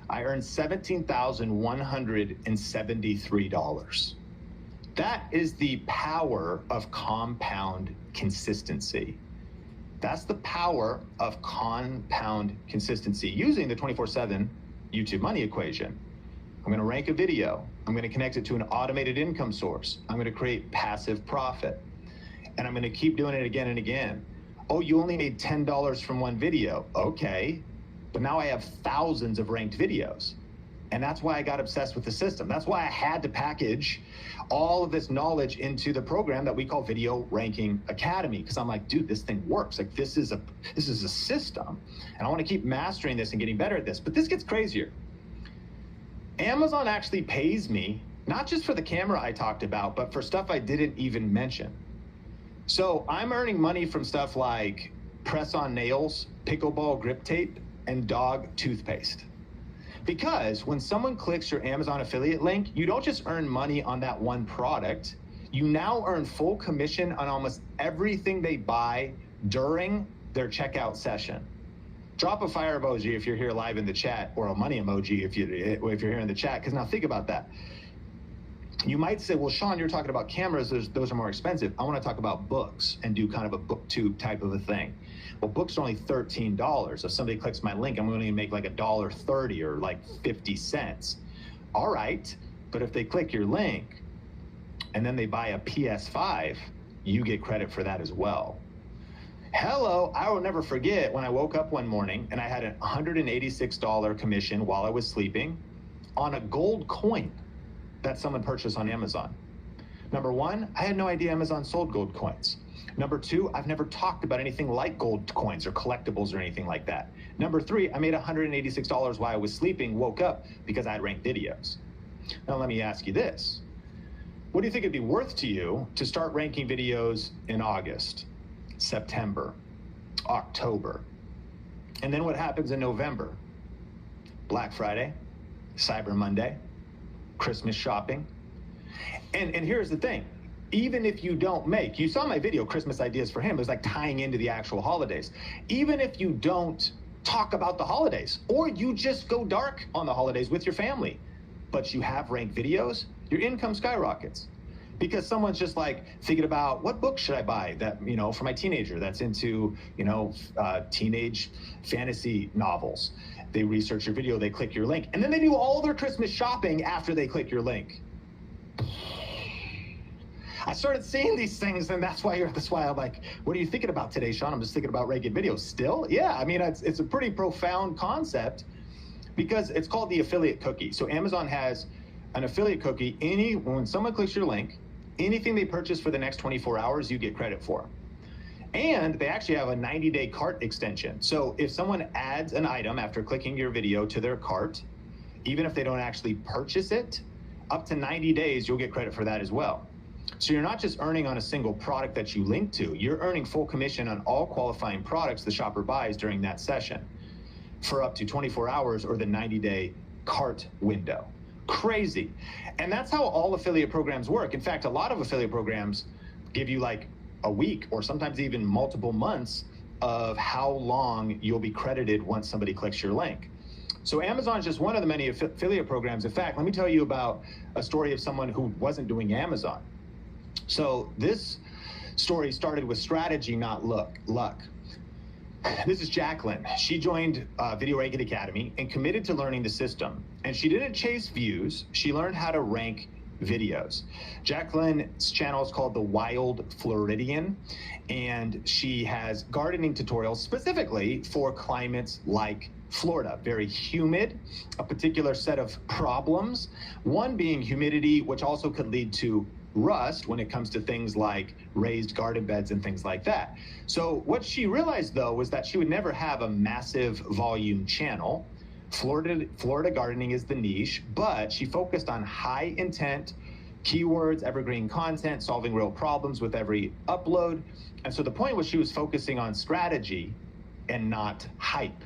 [SPEAKER 1] I earned $17,173. That is the power of compound consistency. That's the power of compound consistency using the 24/7 YouTube money equation. I'm going to rank a video. I'm going to connect it to an automated income source. I'm going to create passive profit. And I'm going to keep doing it again and again. Oh, you only made $10 from one video. Okay, but now I have thousands of ranked videos. And that's why I got obsessed with the system. That's why I had to package all of this knowledge into the program that we call Video Ranking Academy. Because I'm like, dude, this thing works. Like, this is a system. And I want to keep mastering this and getting better at this. But this gets crazier. Amazon actually pays me, not just for the camera I talked about, but for stuff I didn't even mention. So I'm earning money from stuff like press-on nails, pickleball grip tape, and dog toothpaste. Because when someone clicks your Amazon affiliate link, you don't just earn money on that one product, you now earn full commission on almost everything they buy during their checkout session. Drop a fire emoji if you're here live in the chat, or a money emoji if you're here in the chat, because now think about that. You might say, well, Sean, you're talking about cameras, those are more expensive. I want to talk about books and do kind of a booktube type of a thing. Well, books are only $13. If somebody clicks my link, I'm going to make like $1.30 or like 50 cents. All right, but if they click your link and then they buy a PS5, you get credit for that as well. Hello, I will never forget when I woke up one morning and I had a $186 commission while I was sleeping on a gold coin that someone purchased on Amazon. Number one, I had no idea Amazon sold gold coins. Number two, I've never talked about anything like gold coins or collectibles or anything like that. Number three, I made $186 while I was sleeping, woke up because I had ranked videos. Now let me ask you this. What do you think it'd be worth to you to start ranking videos in August, September, October? And then what happens in November? Black Friday, Cyber Monday, Christmas shopping. And here's the thing. Even if you don't make, you saw my video, Christmas Ideas for Him, it was like tying into the actual holidays. Even if you don't talk about the holidays, or you just go dark on the holidays with your family, but you have ranked videos, your income skyrockets. Because someone's just like thinking about, what book should I buy that, for my teenager that's into, teenage fantasy novels. They research your video, they click your link, and then they do all their Christmas shopping after they click your link. I started seeing these things, and that's why I'm like, what are you thinking about today, Sean? I'm just thinking about ranking videos. Still? Yeah, I mean, it's a pretty profound concept because it's called the affiliate cookie. So Amazon has an affiliate cookie. When someone clicks your link, anything they purchase for the next 24 hours, you get credit for. And they actually have a 90-day cart extension. So if someone adds an item after clicking your video to their cart, even if they don't actually purchase it, up to 90 days, you'll get credit for that as well. So you're not just earning on a single product that you link to, you're earning full commission on all qualifying products the shopper buys during that session for up to 24 hours or the 90-day cart window. Crazy. And that's how all affiliate programs work. In fact, a lot of affiliate programs give you like a week or sometimes even multiple months of how long you'll be credited once somebody clicks your link. So Amazon is just one of the many affiliate programs. In fact, let me tell you about a story of someone who wasn't doing Amazon. So this story started with strategy, not luck. This is Jacqueline. She joined Video Ranking Academy and committed to learning the system. And she didn't chase views. She learned how to rank videos. Jacqueline's channel is called The Wild Floridian, and she has gardening tutorials specifically for climates like Florida. Very humid, a particular set of problems, one being humidity, which also could lead to rust when it comes to things like raised garden beds and things like that. So what she realized though was that she would never have a massive volume channel. Florida gardening is the niche, but she focused on high intent keywords, evergreen content, solving real problems with every upload. And so the point was she was focusing on strategy and not hype.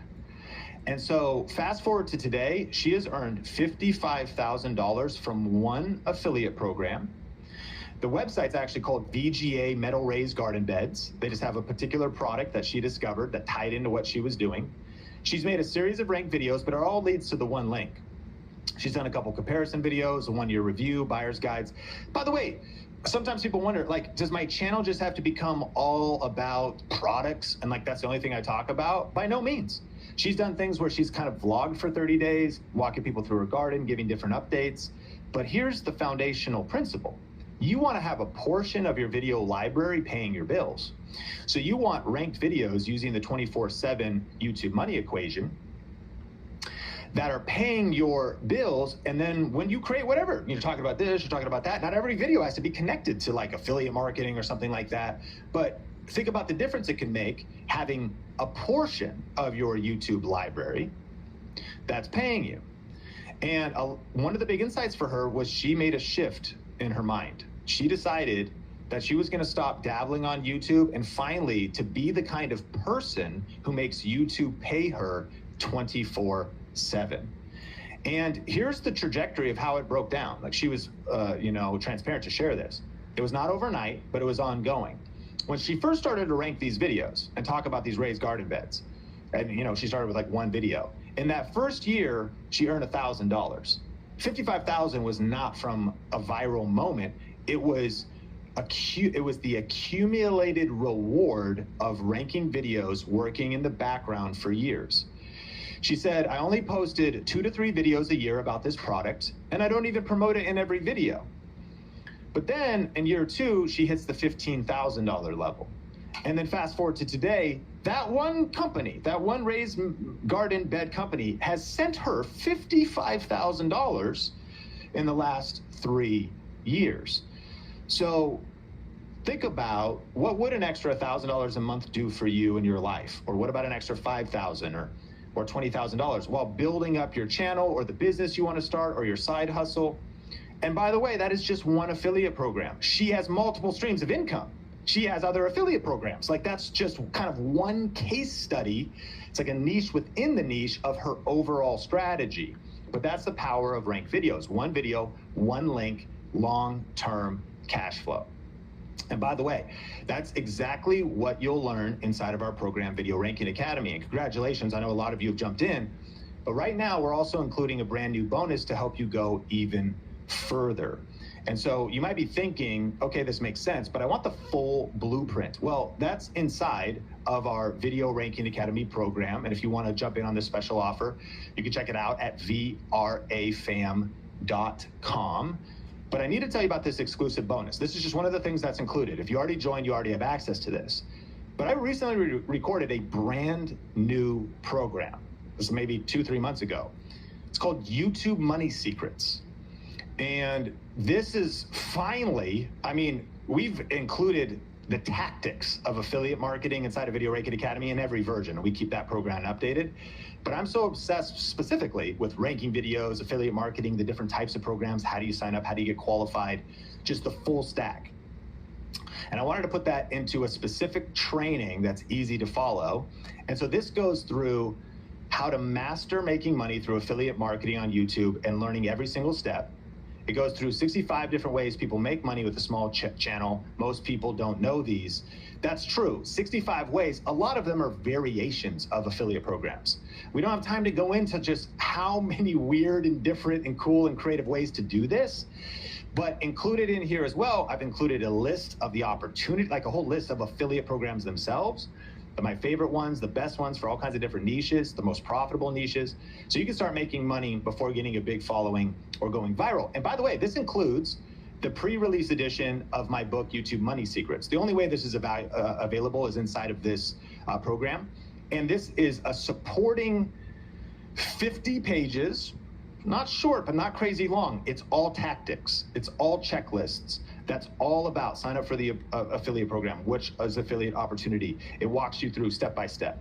[SPEAKER 1] And so fast forward to today, she has earned $55,000 from one affiliate program. The website's actually called VGA Metal Raised Garden Beds. They just have a particular product that she discovered that tied into what she was doing. She's made a series of ranked videos, but it all leads to the one link. She's done a couple comparison videos, a one-year review, buyer's guides. By the way, sometimes people wonder, like, does my channel just have to become all about products and like that's the only thing I talk about? By no means. She's done things where she's kind of vlogged for 30 days, walking people through her garden, giving different updates. But here's the foundational principle. you want to have a portion of your video library paying your bills. So you want ranked videos using the 24/7 YouTube money equation that are paying your bills. And then when you create whatever, you're talking about this, you're talking about that, not every video has to be connected to like affiliate marketing or something like that. But think about the difference it can make having a portion of your YouTube library that's paying you. And one of the big insights for her was she made a shift in her mind. She decided that she was going to stop dabbling on YouTube and finally to be the kind of person who makes YouTube pay her 24/7. And here's the trajectory of how it broke down. Like she was, transparent to share this. It was not overnight, but it was ongoing. When she first started to rank these videos and talk about these raised garden beds, and she started with like one video. In that first year, she earned $1,000. $55,000 was not from a viral moment. It was the accumulated reward of ranking videos working in the background for years. She said, I only posted 2 to 3 videos a year about this product, and I don't even promote it in every video. But then in year 2, she hits the $15,000 level. And then fast forward to today, that one company, that one raised garden bed company has sent her $55,000 in the last 3 years. So think about what would an extra $1,000 a month do for you in your life? Or what about an extra $5,000 or $20,000 while building up your channel or the business you want to start or your side hustle? And by the way, that is just one affiliate program. She has multiple streams of income. She has other affiliate programs. Like that's just kind of one case study. It's like a niche within the niche of her overall strategy. But that's the power of ranked videos. One video, one link, long-term cash flow. And by the way, that's exactly what you'll learn inside of our program, Video Ranking Academy. And congratulations, I know a lot of you have jumped in. But right now, we're also including a brand new bonus to help you go even further. And so you might be thinking, okay, this makes sense, but I want the full blueprint. Well, that's inside of our Video Ranking Academy program. And if you want to jump in on this special offer, you can check it out at vrafam.com. But I need to tell you about this exclusive bonus. This is just one of the things that's included. If you already joined, you already have access to this. But I recently recorded a brand new program. This is maybe 2-3 months ago. It's called YouTube Money Secrets. And this is finally, we've included the tactics of affiliate marketing inside of Video Ranking Academy in every version. We keep that program updated. But I'm so obsessed specifically with ranking videos, affiliate marketing, the different types of programs, how do you sign up, how do you get qualified, just the full stack. And I wanted to put that into a specific training that's easy to follow. And so this goes through how to master making money through affiliate marketing on YouTube and learning every single step. It goes through 65 different ways people make money with a small channel. Most people don't know these. That's true, 65 ways. A lot of them are variations of affiliate programs. We don't have time to go into just how many weird and different and cool and creative ways to do this. But included in here as well, I've included a list of the opportunity, like a whole list of affiliate programs themselves. My favorite ones, the best ones for all kinds of different niches, the most profitable niches. So you can start making money before getting a big following or going viral. And by the way, this includes the pre-release edition of my book, YouTube Money Secrets. The only way this is available is inside of this program. And this is a supporting 50 pages, not short, but not crazy long. It's all tactics. It's all checklists. That's all about sign up for the affiliate program, which is affiliate opportunity. It walks you through step by step.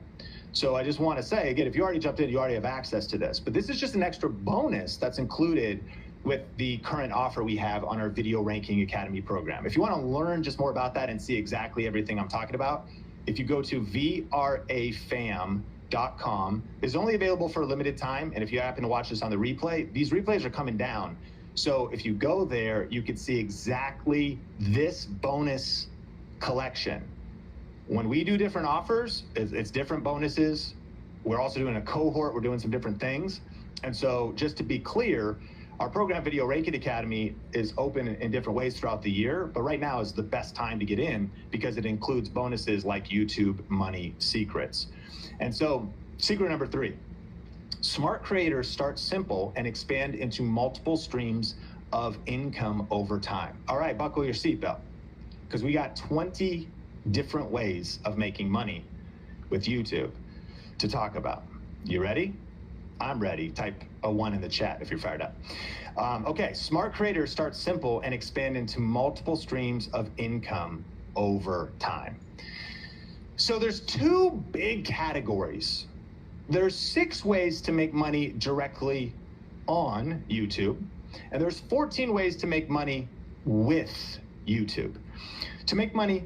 [SPEAKER 1] So I just want to say, again, if you already jumped in, you already have access to this. But this is just an extra bonus that's included with the current offer we have on our Video Ranking Academy program. If you want to learn just more about that and see exactly everything I'm talking about, if you go to vrafam.com, it's only available for a limited time. And if you happen to watch this on the replay, these replays are coming down. So if you go there, you can see exactly this bonus collection. When we do different offers, it's different bonuses. We're also doing a cohort. We're doing some different things. And so just to be clear, our program Video Ranking Academy is open in different ways throughout the year, but right now is the best time to get in because it includes bonuses like YouTube Money Secrets. And so secret number 3, smart creators start simple and expand into multiple streams of income over time. All right, buckle your seatbelt, because we got 20 different ways of making money with YouTube to talk about. You ready? I'm ready. Type a 1 in the chat if you're fired up. Okay, smart creators start simple and expand into multiple streams of income over time. So there's 2 big categories. There's 6 ways to make money directly on YouTube, and there's 14 ways to make money with YouTube. To make money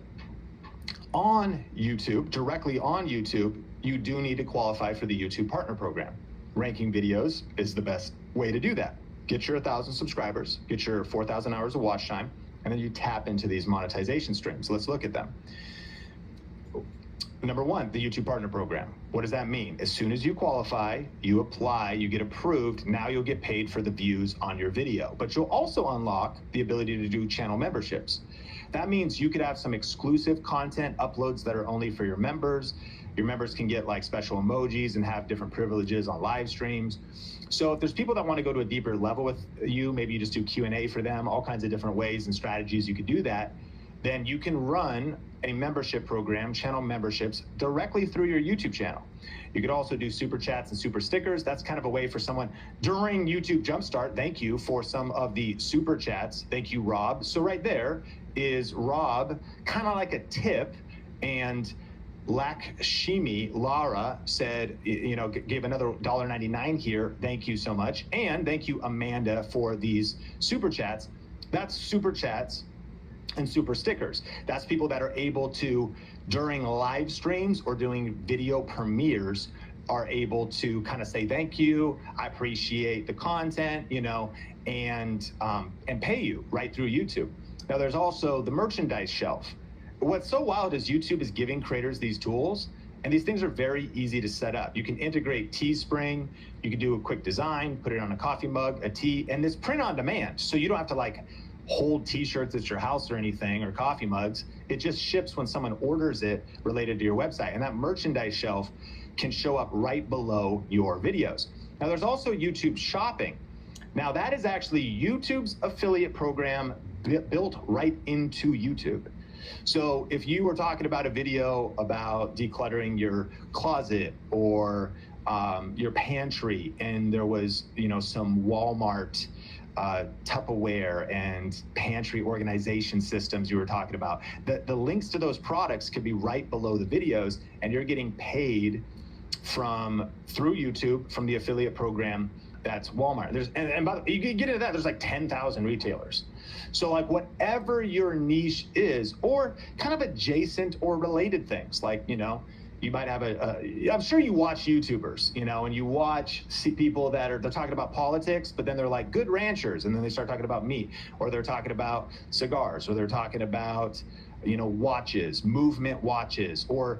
[SPEAKER 1] on YouTube, directly on YouTube, you do need to qualify for the YouTube Partner Program. Ranking videos is the best way to do that. Get your 1,000 subscribers, get your 4,000 hours of watch time, and then you tap into these monetization streams. Let's look at them. Number 1, the YouTube Partner Program. What does that mean? As soon as you qualify, you apply, you get approved, now you'll get paid for the views on your video. But you'll also unlock the ability to do channel memberships. That means you could have some exclusive content uploads that are only for your members. Your members can get like special emojis and have different privileges on live streams. So if there's people that want to go to a deeper level with you, maybe you just do Q&A for them, all kinds of different ways and strategies you could do that, then you can run a membership program, channel memberships, directly through your YouTube channel. You could also do super chats and super stickers. That's kind of a way for someone during YouTube Jumpstart. Thank you for some of the super chats. Thank you, Rob. So right there is Rob, kind of like a tip, and Lakshmi Lara said, gave another $1.99 here. Thank you so much. And thank you, Amanda, for these super chats. That's super chats and super stickers. That's people that are able to, during live streams or doing video premieres, are able to kind of say thank you, I appreciate the content, and pay you right through YouTube. Now there's also the merchandise shelf. What's so wild is YouTube is giving creators these tools, and these things are very easy to set up. You can integrate Teespring, you can do a quick design, put it on a coffee mug, a tea, and this print on demand. So you don't have to like hold t-shirts at your house or anything, or coffee mugs. It just ships when someone orders it related to your website. And that merchandise shelf can show up right below your videos. Now there's also YouTube Shopping. Now that is actually YouTube's affiliate program built right into YouTube. So if you were talking about a video about decluttering your closet or your pantry, and there was, some Walmart Tupperware and pantry organization systems you were talking about, the links to those products could be right below the videos, and you're getting paid through YouTube from the affiliate program. That's Walmart. And by the way, you get into that, there's like 10,000 retailers. So like whatever your niche is, or kind of adjacent or related things, like, you might have I'm sure you watch YouTubers, and you see people they're talking about politics, but then they're like Good Ranchers, and then they start talking about meat, or they're talking about cigars, or they're talking about, watches, movement watches, or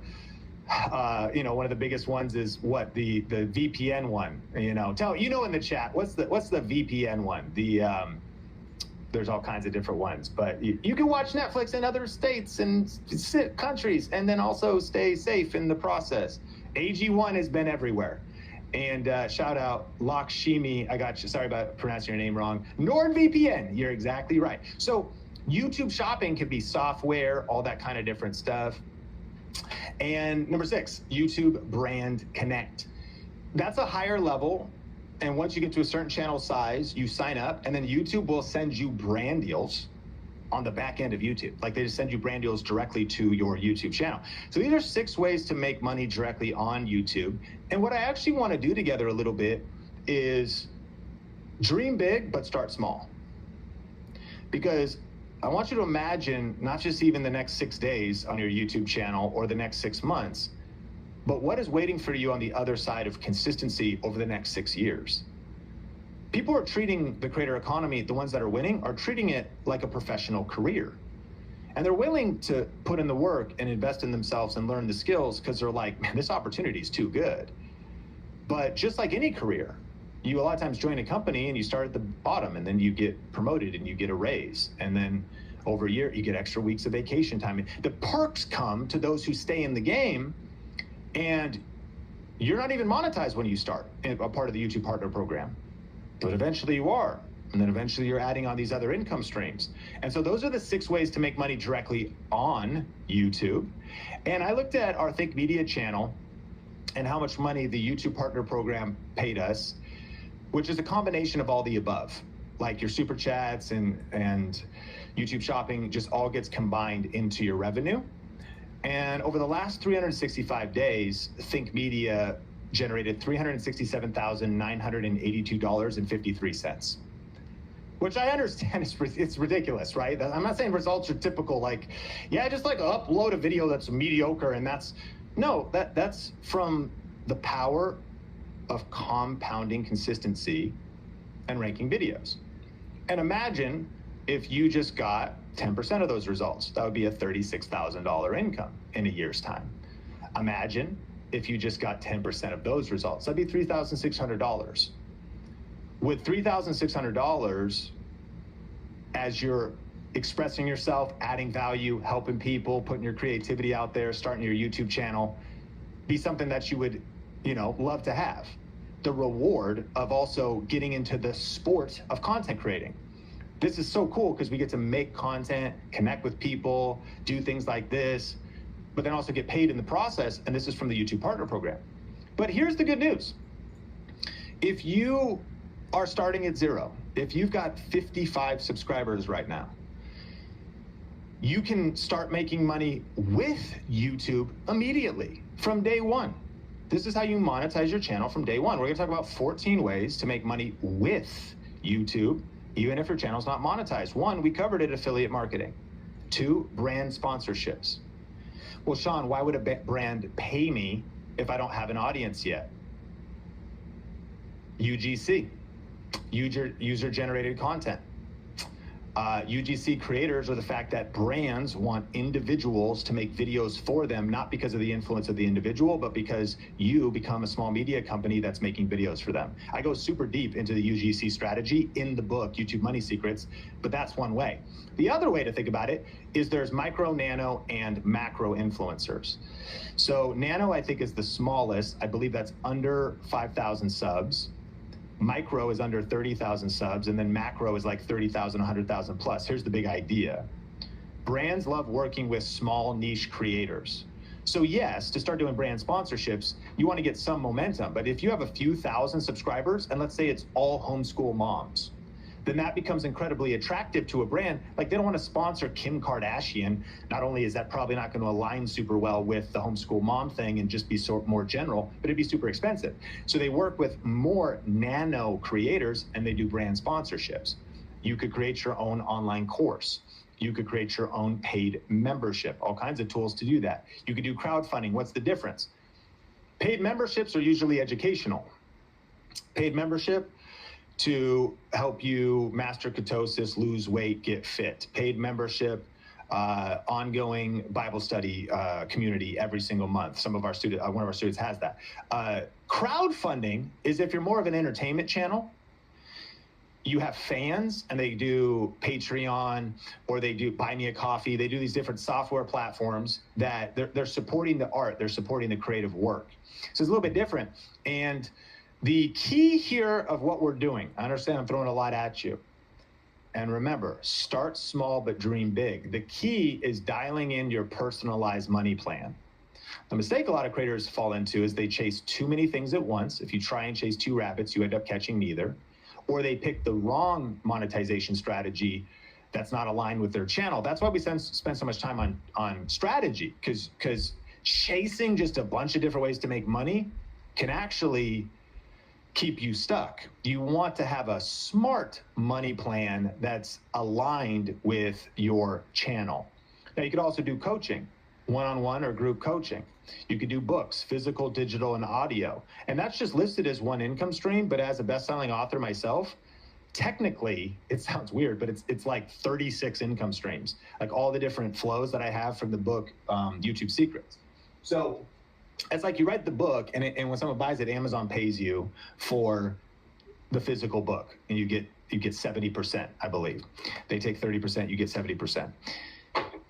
[SPEAKER 1] one of the biggest ones is what the VPN one. In the chat, what's the VPN one? There's all kinds of different ones, but you can watch Netflix in other states and countries, and then also stay safe in the process. AG1 has been everywhere. And shout out Lakshmi, I got you. Sorry about pronouncing your name wrong. NordVPN, you're exactly right. So YouTube Shopping could be software, all that kind of different stuff. And number 6, YouTube Brand Connect. That's a higher level. And once you get to a certain channel size, you sign up, and then YouTube will send you brand deals on the back end of YouTube. Like they just send you brand deals directly to your YouTube channel. So these are 6 ways to make money directly on YouTube. And what I actually want to do together a little bit is dream big, but start small. Because I want you to imagine not just even the next 6 days on your YouTube channel or the next 6 months, but what is waiting for you on the other side of consistency over the next 6 years? People are treating the creator economy, the ones that are winning, are treating it like a professional career. And they're willing to put in the work and invest in themselves and learn the skills because they're like, man, this opportunity is too good. But just like any career, you a lot of times join a company and you start at the bottom, and then you get promoted and you get a raise. And then over a year, you get extra weeks of vacation time. The perks come to those who stay in the game, and you're not even monetized when you start a part of the YouTube Partner Program. But eventually you are. And then eventually you're adding on these other income streams. And so those are the 6 ways to make money directly on YouTube. And I looked at our Think Media channel and how much money the YouTube Partner Program paid us, which is a combination of all the above. Like your super chats and YouTube shopping just all gets combined into your revenue. And over the last 365 days, Think Media generated $367,982.53. Which I understand it's ridiculous, right? I'm not saying results are typical, like, yeah, just like upload a video that's mediocre and that's from the power of compounding consistency and ranking videos. And imagine if you just got 10% of those results. That would be a $36,000 income in a year's time. Imagine if you just got 10% of those results. That'd be $3,600. With $3,600, as you're expressing yourself, adding value, helping people, putting your creativity out there, starting your YouTube channel, be something that you would, love to have. The reward of also getting into the sport of content creating. This is so cool because we get to make content, connect with people, do things like this, but then also get paid in the process. And this is from the YouTube Partner Program. But here's the good news. If you are starting at 0, if you've got 55 subscribers right now, you can start making money with YouTube immediately from day 1. This is how you monetize your channel from day 1. We're gonna talk about 14 ways to make money with YouTube, even if your channel's not monetized. 1, we covered it, affiliate marketing. 2, brand sponsorships. Well, Sean, why would a brand pay me if I don't have an audience yet? UGC. User-generated content. UGC creators are the fact that brands want individuals to make videos for them, not because of the influence of the individual, but because you become a small media company that's making videos for them. I go super deep into the UGC strategy in the book, YouTube Money Secrets, but that's one way. The other way to think about it is there's micro, nano, and macro influencers. So nano, I think, is the smallest. I believe that's under 5,000 subs. Micro is under 30,000 subs, and then macro is like 30,000, 100,000 plus. Here's the big idea. Brands love working with small niche creators. So yes, to start doing brand sponsorships, you want to get some momentum, but if you have a few thousand subscribers, and let's say it's all homeschool moms, then that becomes incredibly attractive to a brand. Like, they don't want to sponsor Kim Kardashian. Not only is that probably not going to align super well with the homeschool mom thing and just be more general, but it'd be super expensive. So they work with more nano creators and they do brand sponsorships. You could create your own online course. You could create your own paid membership, all kinds of tools to do that. You could do crowdfunding. What's the difference? Paid memberships are usually educational. Paid membership to help you master ketosis, lose weight, get fit. Paid membership, ongoing Bible study community every single month. One of our students has that. Crowdfunding is if you're more of an entertainment channel. You have fans and they do Patreon or they do Buy Me a Coffee. They do these different software platforms that they're supporting the art. They're supporting the creative work. So it's a little bit different. And the key here of what we're doing, I understand I'm throwing a lot at you. And remember, start small but dream big. The key is dialing in your personalized money plan. The mistake a lot of creators fall into is they chase too many things at once. If you try and chase 2 rabbits, you end up catching neither. Or they pick the wrong monetization strategy that's not aligned with their channel. That's why we spend so much time on strategy, because chasing just a bunch of different ways to make money can actually keep you stuck. You want to have a smart money plan that's aligned with your channel. Now, you could also do coaching, one-on-one or group coaching. You could do books, physical, digital, and audio. And that's just listed as one income stream, but as a best-selling author myself, technically, it sounds weird, but it's like 36 income streams, like all the different flows that I have from the book, YouTube Secrets. So it's like you write the book, and when someone buys it, Amazon pays you for the physical book, and you get 70%, I believe. They take 30%, you get 70%.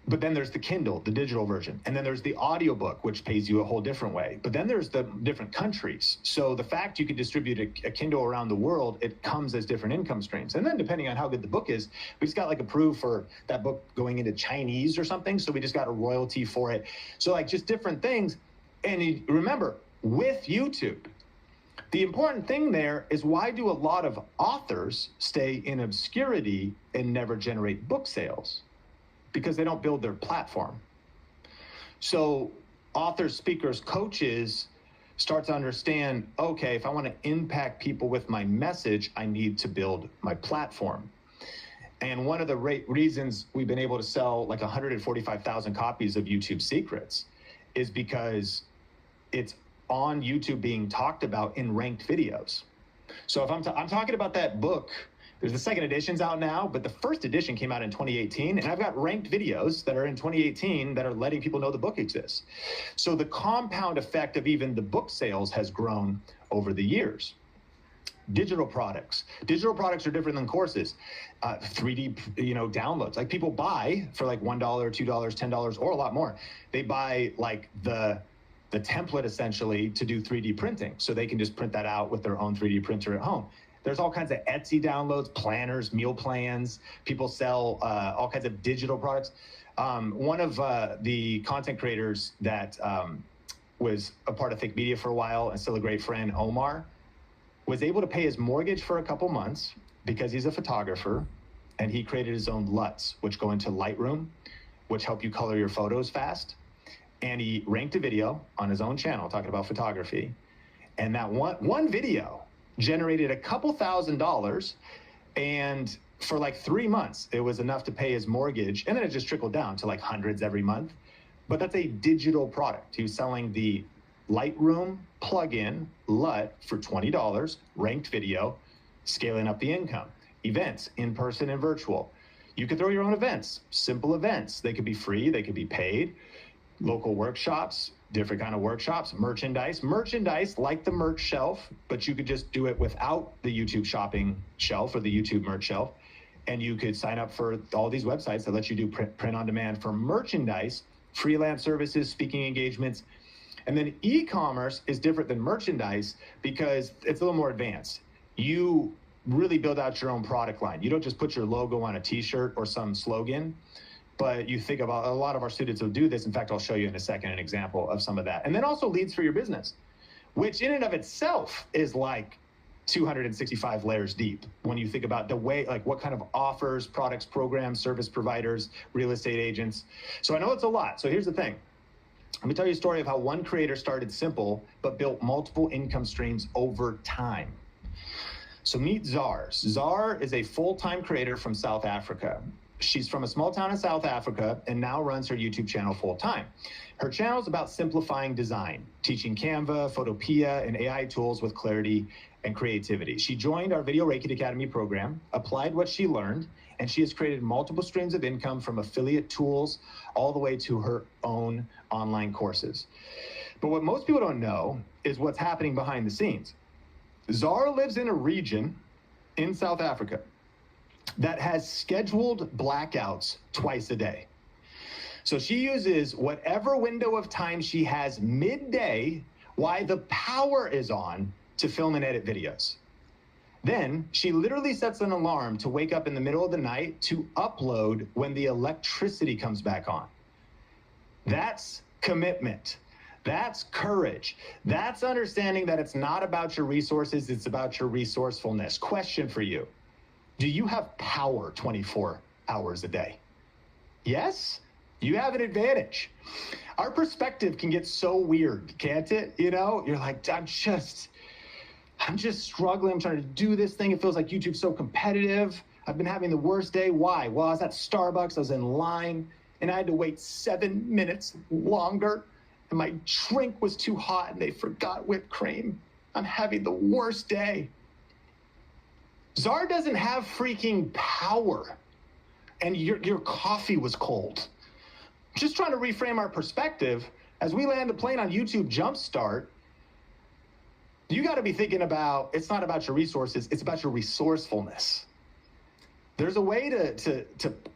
[SPEAKER 1] But then there's the Kindle, the digital version. And then there's the audiobook, which pays you a whole different way. But then there's the different countries. So the fact you could distribute a Kindle around the world, it comes as different income streams. And then depending on how good the book is, we just got like approved for that book going into Chinese or something. So we just got a royalty for it. So like just different things. And remember, with YouTube, the important thing there is, why do a lot of authors stay in obscurity and never generate book sales? Because they don't build their platform. So authors, speakers, coaches start to understand, okay, if I want to impact people with my message, I need to build my platform. And one of the reasons we've been able to sell like 145,000 copies of YouTube Secrets is because it's on YouTube being talked about in ranked videos. So if I'm talking about that book, there's the second edition's out now, but the first edition came out in 2018, and I've got ranked videos that are in 2018 that are letting people know the book exists. So the compound effect of even the book sales has grown over the years. Digital products are different than courses. 3D, downloads. Like people buy for like $1, $2, $10, or a lot more. They buy like the template essentially to do 3D printing, so they can just print that out with their own 3D printer at home. There's all kinds of Etsy downloads, planners, meal plans. People sell all kinds of digital products. One of the content creators that was a part of Think Media for a while and still a great friend, Omar, was able to pay his mortgage for a couple months because he's a photographer, and he created his own LUTs, which go into Lightroom, which help you color your photos fast. And he ranked a video on his own channel talking about photography. And that one video generated a couple $1,000, and for like 3 months, it was enough to pay his mortgage. And then it just trickled down to like hundreds every month. But that's a digital product. He was selling the Lightroom plugin LUT for $20, ranked video, scaling up the income. Events, in-person and virtual. You could throw your own events, simple events. They could be free, they could be paid. Local workshops, different kind of workshops, merchandise like the merch shelf, but you could just do it without the YouTube shopping shelf or the YouTube merch shelf. And you could sign up for all these websites that let you do print on demand for merchandise, freelance services, speaking engagements. And then e-commerce is different than merchandise because it's a little more advanced. You really build out your own product line. You don't just put your logo on a t-shirt or some slogan, but you think about, a lot of our students will do this. In fact, I'll show you in a second an example of some of that. And then also leads for your business, which in and of itself is like 265 layers deep when you think about the way, like what kind of offers, products, programs, service providers, real estate agents. So I know it's a lot. So here's the thing. Let me tell you a story of how one creator started simple, but built multiple income streams over time. So meet Zar. Zar is a full-time creator from South Africa. She's from a small town in South Africa and now runs her YouTube channel full-time. Her channel is about simplifying design, teaching Canva, Photopea, and AI tools with clarity and creativity. She joined our Video Reiki Academy program, applied what she learned, and she has created multiple streams of income from affiliate tools all the way to her own online courses. But what most people don't know is what's happening behind the scenes. Zara lives in a region in South Africa that has scheduled blackouts twice a day. So she uses whatever window of time she has midday while the power is on to film and edit videos. Then she literally sets an alarm to wake up in the middle of the night to upload when the electricity comes back on. That's commitment. That's courage. That's understanding that it's not about your resources, it's about your resourcefulness. Question for you. Do you have power 24 hours a day? Yes? You have an advantage. Our perspective can get so weird, can't it? You know, you're like, I'm just struggling. I'm trying to do this thing. It feels like YouTube's so competitive. I've been having the worst day. Why? Well, I was at Starbucks, I was in line, and I had to wait 7 minutes longer, and my drink was too hot, and they forgot whipped cream. I'm having the worst day. Zar doesn't have freaking power, and your coffee was cold. Just trying to reframe our perspective. As we land the plane on YouTube Jumpstart, you got to be thinking about, it's not about your resources, it's about your resourcefulness. There's a way to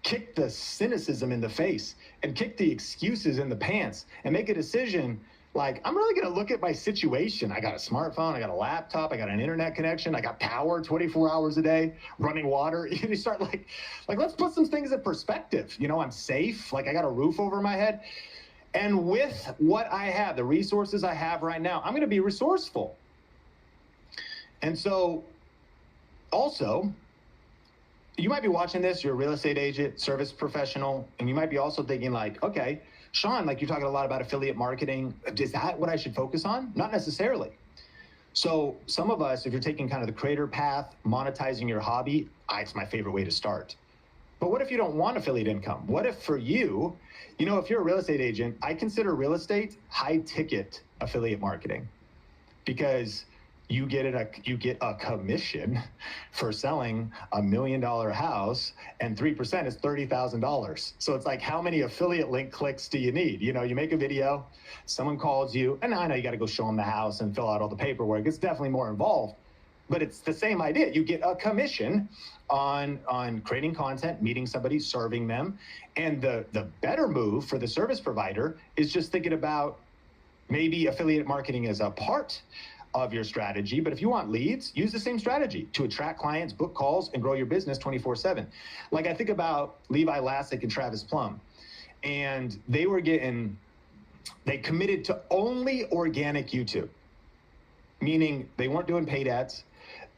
[SPEAKER 1] kick the cynicism in the face and kick the excuses in the pants and make a decision like, I'm really going to look at my situation. I got a smartphone, I got a laptop, I got an internet connection, I got power 24 hours a day, running water. You start like let's put some things in perspective. I'm safe, like I got a roof over my head. And with what I have, the resources I have right now, I'm going to be resourceful. And so also, you might be watching this, you're a real estate agent, service professional, and you might be also thinking like, okay, Sean, like you're talking a lot about affiliate marketing. Is that what I should focus on? Not necessarily. So some of us, if you're taking kind of the creator path, monetizing your hobby, it's my favorite way to start. But what if you don't want affiliate income? What if for you, if you're a real estate agent, I consider real estate high ticket affiliate marketing because you get a commission for selling $1 million house, and 3% is $30,000. So it's like, how many affiliate link clicks do you need? You make a video, someone calls you, and I know you got to go show them the house and fill out all the paperwork. It's definitely more involved, but it's the same idea. You get a commission on creating content, meeting somebody, serving them, and the better move for the service provider is just thinking about maybe affiliate marketing as a part of your strategy. But if you want leads, use the same strategy to attract clients, book calls, and grow your business 24/7. Like I think about Levi Lassick and Travis Plum, and they committed to only organic YouTube, meaning they weren't doing paid ads.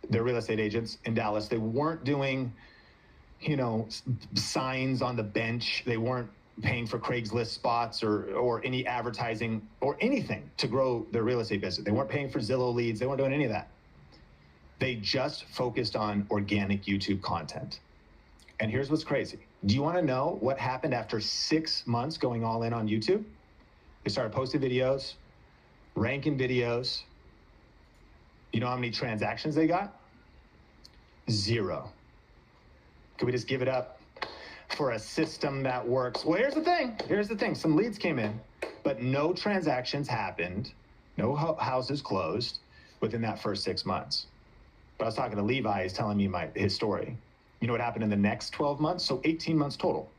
[SPEAKER 1] They're real estate agents in Dallas. They weren't doing, signs on the bench. They weren't paying for Craigslist spots or any advertising or anything to grow their real estate business. They weren't paying for Zillow leads. They weren't doing any of that. They just focused on organic YouTube content. And here's what's crazy. Do you want to know what happened after 6 months going all in on YouTube? They started posting videos, ranking videos. You know how many transactions they got? 0. Could we just give it up for a system that works? Well, here's the thing. Some leads came in, but no transactions happened. No houses closed within that first 6 months. But I was talking to Levi, he's telling me his story. You know what happened in the next 12 months? So 18 months total.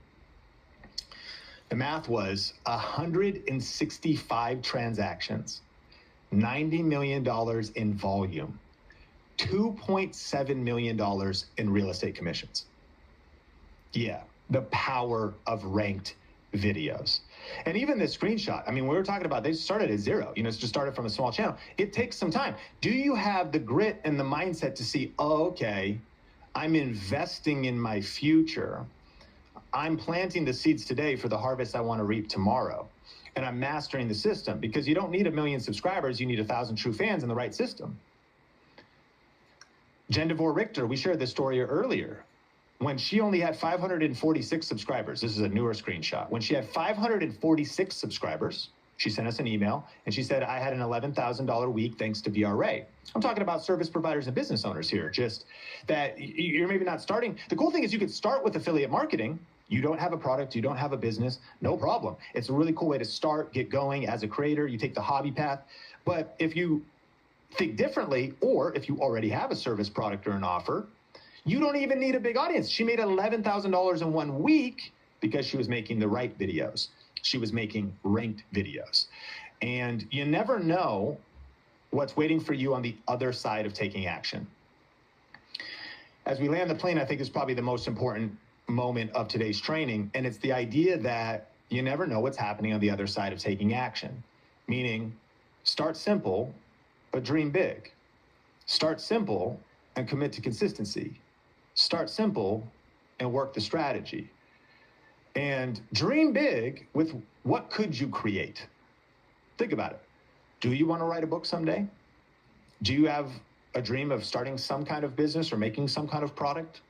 [SPEAKER 1] The math was 165 transactions, $90 million in volume, $2.7 million in real estate commissions. Yeah, the power of ranked videos. And even this screenshot, we were talking about, they started at 0, it's just started from a small channel. It takes some time. Do you have the grit and the mindset to see, okay, I'm investing in my future. I'm planting the seeds today for the harvest I want to reap tomorrow. And I'm mastering the system, because you don't need 1 million subscribers. You need 1,000 true fans in the right system. Jen DeVore Richter, we shared this story earlier. When she only had 546 subscribers, this is a newer screenshot. When she had 546 subscribers, she sent us an email and she said, I had an $11,000 week thanks to VRA. I'm talking about service providers and business owners here, just that you're maybe not starting. The cool thing is you could start with affiliate marketing. You don't have a product, you don't have a business, no problem. It's a really cool way to start, get going as a creator. You take the hobby path. But if you think differently, or if you already have a service, product, or an offer, you don't even need a big audience. She made $11,000 in 1 week because she was making the right videos. She was making ranked videos. And you never know what's waiting for you on the other side of taking action. As we land the plane, I think is probably the most important moment of today's training. And it's the idea that you never know what's happening on the other side of taking action. Meaning, start simple, but dream big. Start simple and commit to consistency. Start simple and work the strategy. And dream big with what could you create? Think about it. Do you want to write a book someday? Do you have a dream of starting some kind of business or making some kind of product?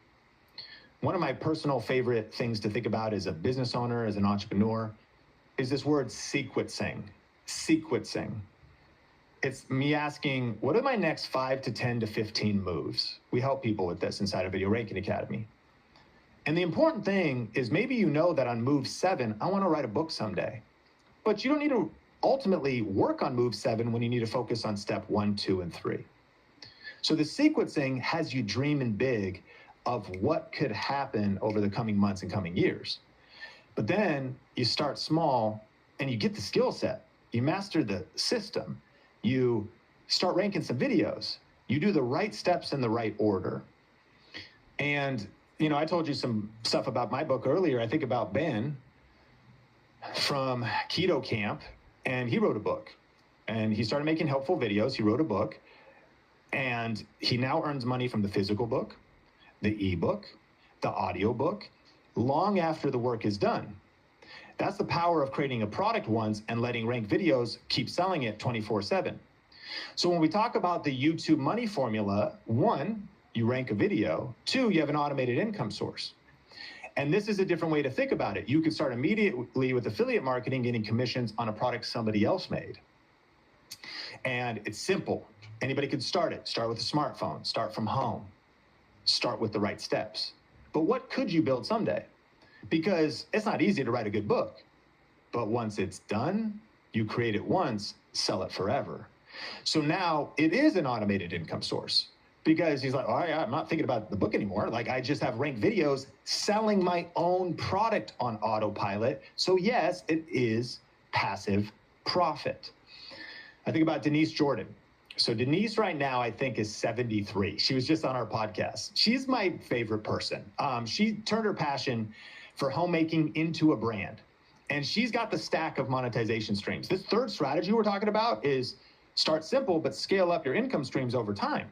[SPEAKER 1] One of my personal favorite things to think about as a business owner, as an entrepreneur, is this word sequencing. Sequencing. It's me asking, what are my next 5 to 10 to 15 moves? We help people with this inside of Video Ranking Academy. And the important thing is maybe you know that on move 7, I want to write a book someday. But you don't need to ultimately work on move 7 when you need to focus on step 1, 2, and 3. So the sequencing has you dreaming big of what could happen over the coming months and coming years. But then you start small and you get the skill set. You master the system. You start ranking some videos. You do the right steps in the right order. And, you know, I told you some stuff about my book earlier. I think about Ben from Keto Camp, and he wrote a book. And he started making helpful videos. He wrote a book. And he now earns money from the physical book, the ebook, the audio book, long after the work is done. That's the power of creating a product once and letting ranked videos keep selling it 24/7. So when we talk about the YouTube money formula, 1, you rank a video. 2, you have an automated income source. And this is a different way to think about it. You could start immediately with affiliate marketing, getting commissions on a product somebody else made. And it's simple. Anybody could start it. Start with a smartphone, start from home, start with the right steps. But what could you build someday? Because it's not easy to write a good book, but once it's done, you create it once, sell it forever. So now it is an automated income source, because he's like, oh, yeah, I'm not thinking about the book anymore. Like, I just have ranked videos selling my own product on autopilot. So yes, it is passive profit. I think about Denise Jordan. So Denise right now, I think, is 73. She was just on our podcast. She's my favorite person. She turned her passion for homemaking into a brand. And she's got the stack of monetization streams. This third strategy we're talking about is start simple, but scale up your income streams over time.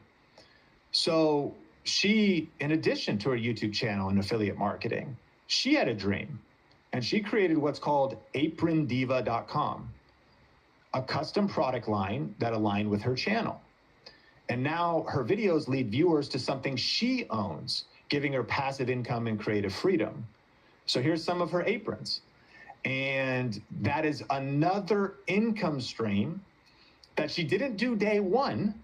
[SPEAKER 1] So she, in addition to her YouTube channel and affiliate marketing, she had a dream. And she created what's called aprondiva.com. A custom product line that aligned with her channel. And now her videos lead viewers to something she owns, giving her passive income and creative freedom. So here's some of her aprons. And that is another income stream that she didn't do day one,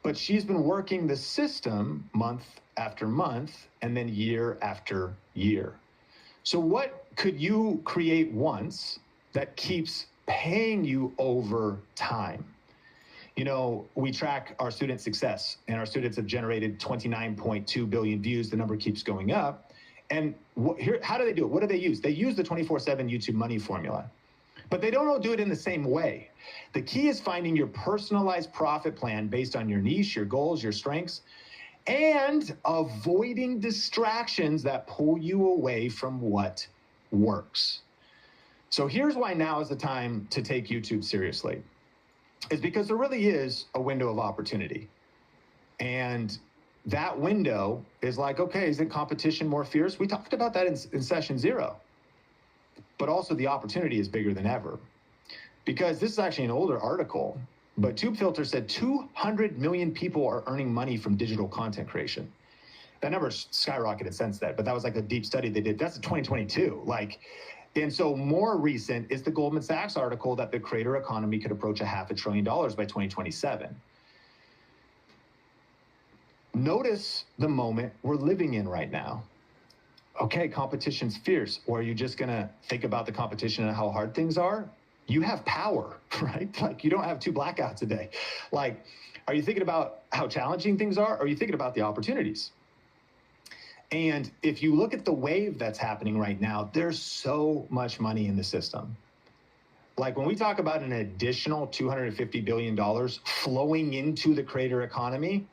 [SPEAKER 1] but she's been working the system month after month and then year after year. So what could you create once that keeps paying you over time? You know, we track our student success, and our students have generated 29.2 billion views. The number keeps going up. And how do they do it? What do they use? They use the 24/7 YouTube money formula, but they don't all do it in the same way. The key is finding your personalized profit plan based on your niche, your goals, your strengths, and avoiding distractions that pull you away from what works. So here's why now is the time to take YouTube seriously. Is because there really is a window of opportunity. And that window is like, okay, isn't competition more fierce? We talked about that in session 0. But also the opportunity is bigger than ever. Because this is actually an older article, but TubeFilter said 200 million people are earning money from digital content creation. That number skyrocketed since then, but that was like a deep study they did. That's in 2022. And so more recent is the Goldman Sachs article that the creator economy could approach $500 billion by 2027. Notice the moment we're living in right now. Okay, competition's fierce. Or are you just gonna think about the competition and how hard things are? You have power, right? Like, you don't have 2 blackouts a day. Like, are you thinking about how challenging things are? Or are you thinking about the opportunities? And if you look at the wave that's happening right now, there's so much money in the system. Like, when we talk about an additional $250 billion flowing into the creator economy,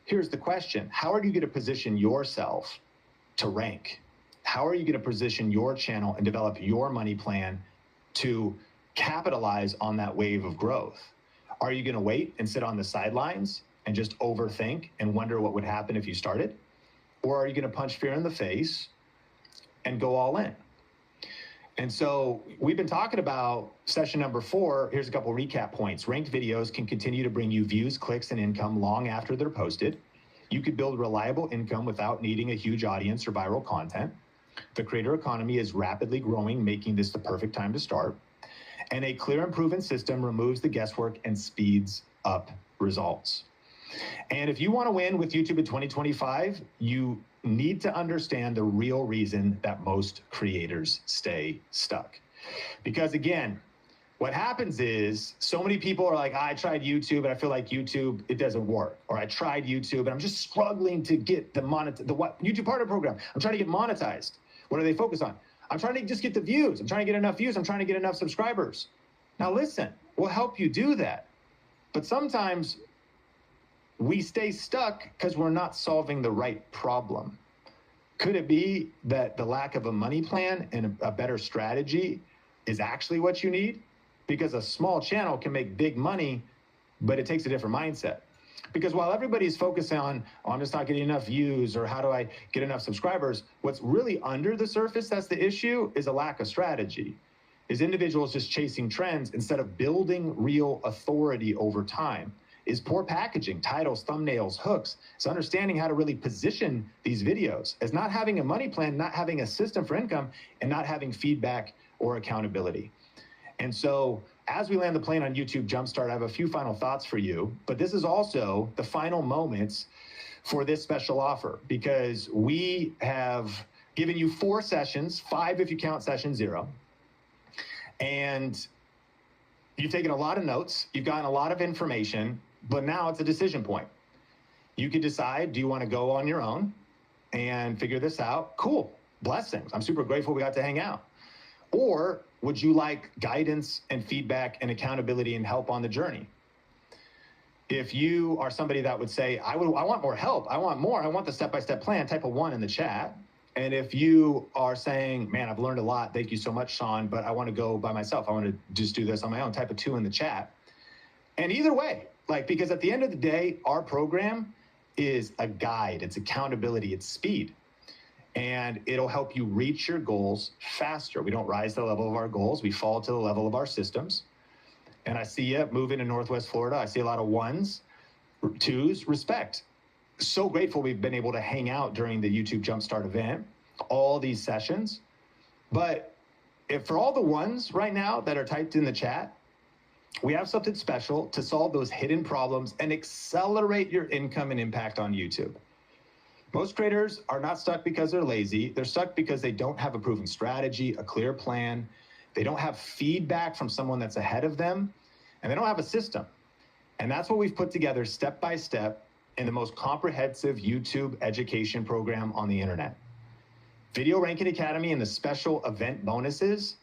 [SPEAKER 1] here's the question. How are you going to position yourself to rank? How are you going to position your channel and develop your money plan to capitalize on that wave of growth? Are you going to wait and sit on the sidelines and just overthink and wonder what would happen if you started? Or are you going to punch fear in the face and go all in? And so we've been talking about session number 4. Here's a couple recap points. Ranked videos can continue to bring you views, clicks, and income long after they're posted. You could build reliable income without needing a huge audience or viral content. The creator economy is rapidly growing, making this the perfect time to start. And a clear and proven system removes the guesswork and speeds up results. And if you want to win with YouTube in 2025, you need to understand the real reason that most creators stay stuck. Because again, What happens is so many people are like, I tried YouTube and I feel like YouTube, it doesn't work. Or I tried YouTube and I'm just struggling to get the YouTube Partner Program. I'm trying to get monetized. What do they focus on? I'm trying to just get the views. I'm trying to get enough views. I'm trying to get enough subscribers. Now listen, we'll help you do that. But sometimes we stay stuck because we're not solving the right problem. Could it be that the lack of a money plan and a better strategy is actually what you need? Because a small channel can make big money, but it takes a different mindset. Because while everybody's focusing on, oh, I'm just not getting enough views, or how do I get enough subscribers, what's really under the surface that's the issue is a lack of strategy. Is individuals just chasing trends instead of building real authority over time. Is poor packaging, titles, thumbnails, hooks. It's understanding how to really position these videos. As not having a money plan, not having a system for income, and not having feedback or accountability. And so as we land the plane on YouTube Jumpstart, I have a few final thoughts for you, but this is also the final moments for this special offer, because we have given you 4 sessions, 5 if you count session 0. And you've taken a lot of notes, you've gotten a lot of information, but now it's a decision point. You could decide, do you want to go on your own and figure this out? Cool, blessings. I'm super grateful we got to hang out. Or would you like guidance and feedback and accountability and help on the journey? If you are somebody that would say, I want more help, I want the step-by-step plan, type a 1 in the chat. And if you are saying, man, I've learned a lot, thank you so much, Sean, but I want to go by myself, I want to just do this on my own, type a 2 in the chat. And either way, because at the end of the day, our program is a guide, it's accountability, it's speed. And it'll help you reach your goals faster. We don't rise to the level of our goals, we fall to the level of our systems. And I see you moving to Northwest Florida. I see a lot of 1s, 2s, respect. So grateful we've been able to hang out during the YouTube Jumpstart event, all these sessions. But if for all the 1s right now that are typed in the chat, we have something special to solve those hidden problems and accelerate your income and impact on YouTube. Most creators are not stuck because they're lazy. They're stuck because they don't have a proven strategy, a clear plan. They don't have feedback from someone that's ahead of them, and they don't have a system. And that's what we've put together step by step in the most comprehensive YouTube education program on the internet. Video Ranking Academy and the special event bonuses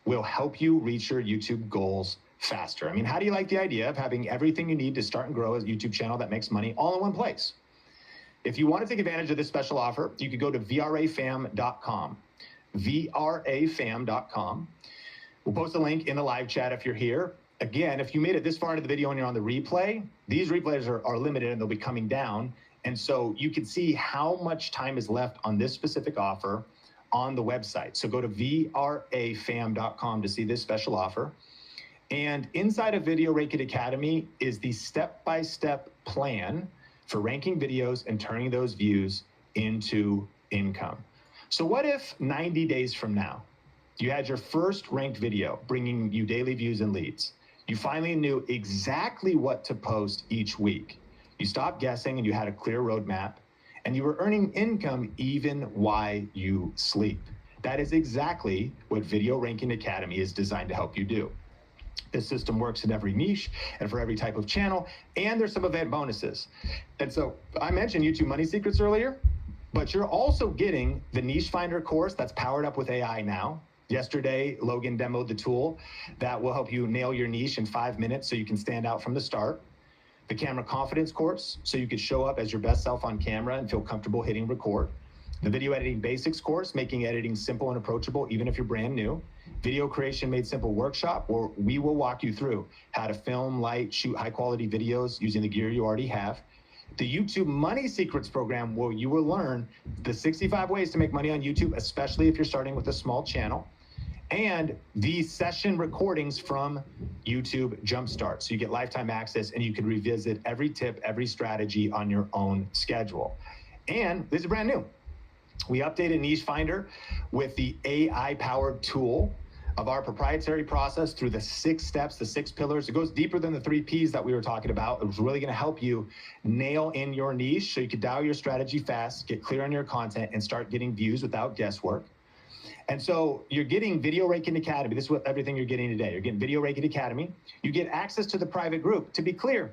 [SPEAKER 1] will help you reach your YouTube goals faster. I mean, how do you like the idea of having everything you need to start and grow a YouTube channel that makes money all in one place? If you want to take advantage of this special offer, you could go to vrafam.com, vrafam.com. We'll post a link in the live chat if you're here. Again, if you made it this far into the video and you're on the replay, these replays are limited and they'll be coming down. And so you can see how much time is left on this specific offer on the website. So go to vrafam.com to see this special offer. And inside of Video Ranking Academy is the step-by-step plan for ranking videos and turning those views into income. So what if 90 days from now, you had your first ranked video bringing you daily views and leads? You finally knew exactly what to post each week. You stopped guessing and you had a clear roadmap, and you were earning income even while you sleep. That is exactly what Video Ranking Academy is designed to help you do. This system works in every niche and for every type of channel, and there's some event bonuses. And so I mentioned YouTube Money Secrets earlier, but you're also getting the Niche Finder course that's powered up with AI now. Yesterday, Logan demoed the tool that will help you nail your niche in 5 minutes so you can stand out from the start. The Camera Confidence course, so you can show up as your best self on camera and feel comfortable hitting record. The Video Editing Basics course, making editing simple and approachable even if you're brand new. Video Creation Made Simple workshop, where we will walk you through how to film, light, shoot high quality videos using the gear you already have. The YouTube Money Secrets program, where you will learn the 65 ways to make money on YouTube, especially if you're starting with a small channel. And the session recordings from YouTube Jumpstart. So you get lifetime access and you can revisit every tip, every strategy on your own schedule. And this is brand new. We updated Niche Finder with the AI-powered tool of our proprietary process through the 6 steps, the 6 pillars. It goes deeper than the 3 Ps that we were talking about. It was really going to help you nail in your niche so you could dial your strategy fast, get clear on your content, and start getting views without guesswork. And so you're getting Video Raking Academy. This is what everything you're getting today. You're getting Video Raking Academy. You get access to the private group. To be clear,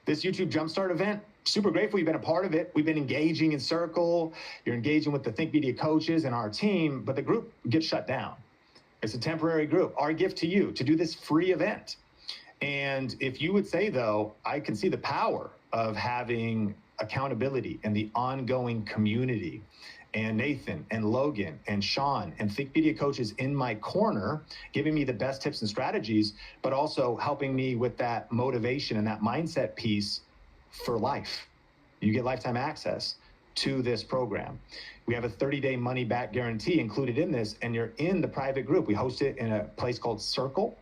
[SPEAKER 1] this YouTube Jumpstart event, super grateful you've been a part of it. We've been engaging in Circle. You're engaging with the Think Media coaches and our team, but the group gets shut down. It's a temporary group. Our gift to you to do this free event. And if you would say, though, I can see the power of having accountability and the ongoing community, and Nathan and Logan and Sean and Think Media coaches in my corner, giving me the best tips and strategies, but also helping me with that motivation and that mindset piece for life. You get lifetime access to this program. We have a 30-day money-back guarantee included in this, and you're in the private group. We host it in a place called Circle,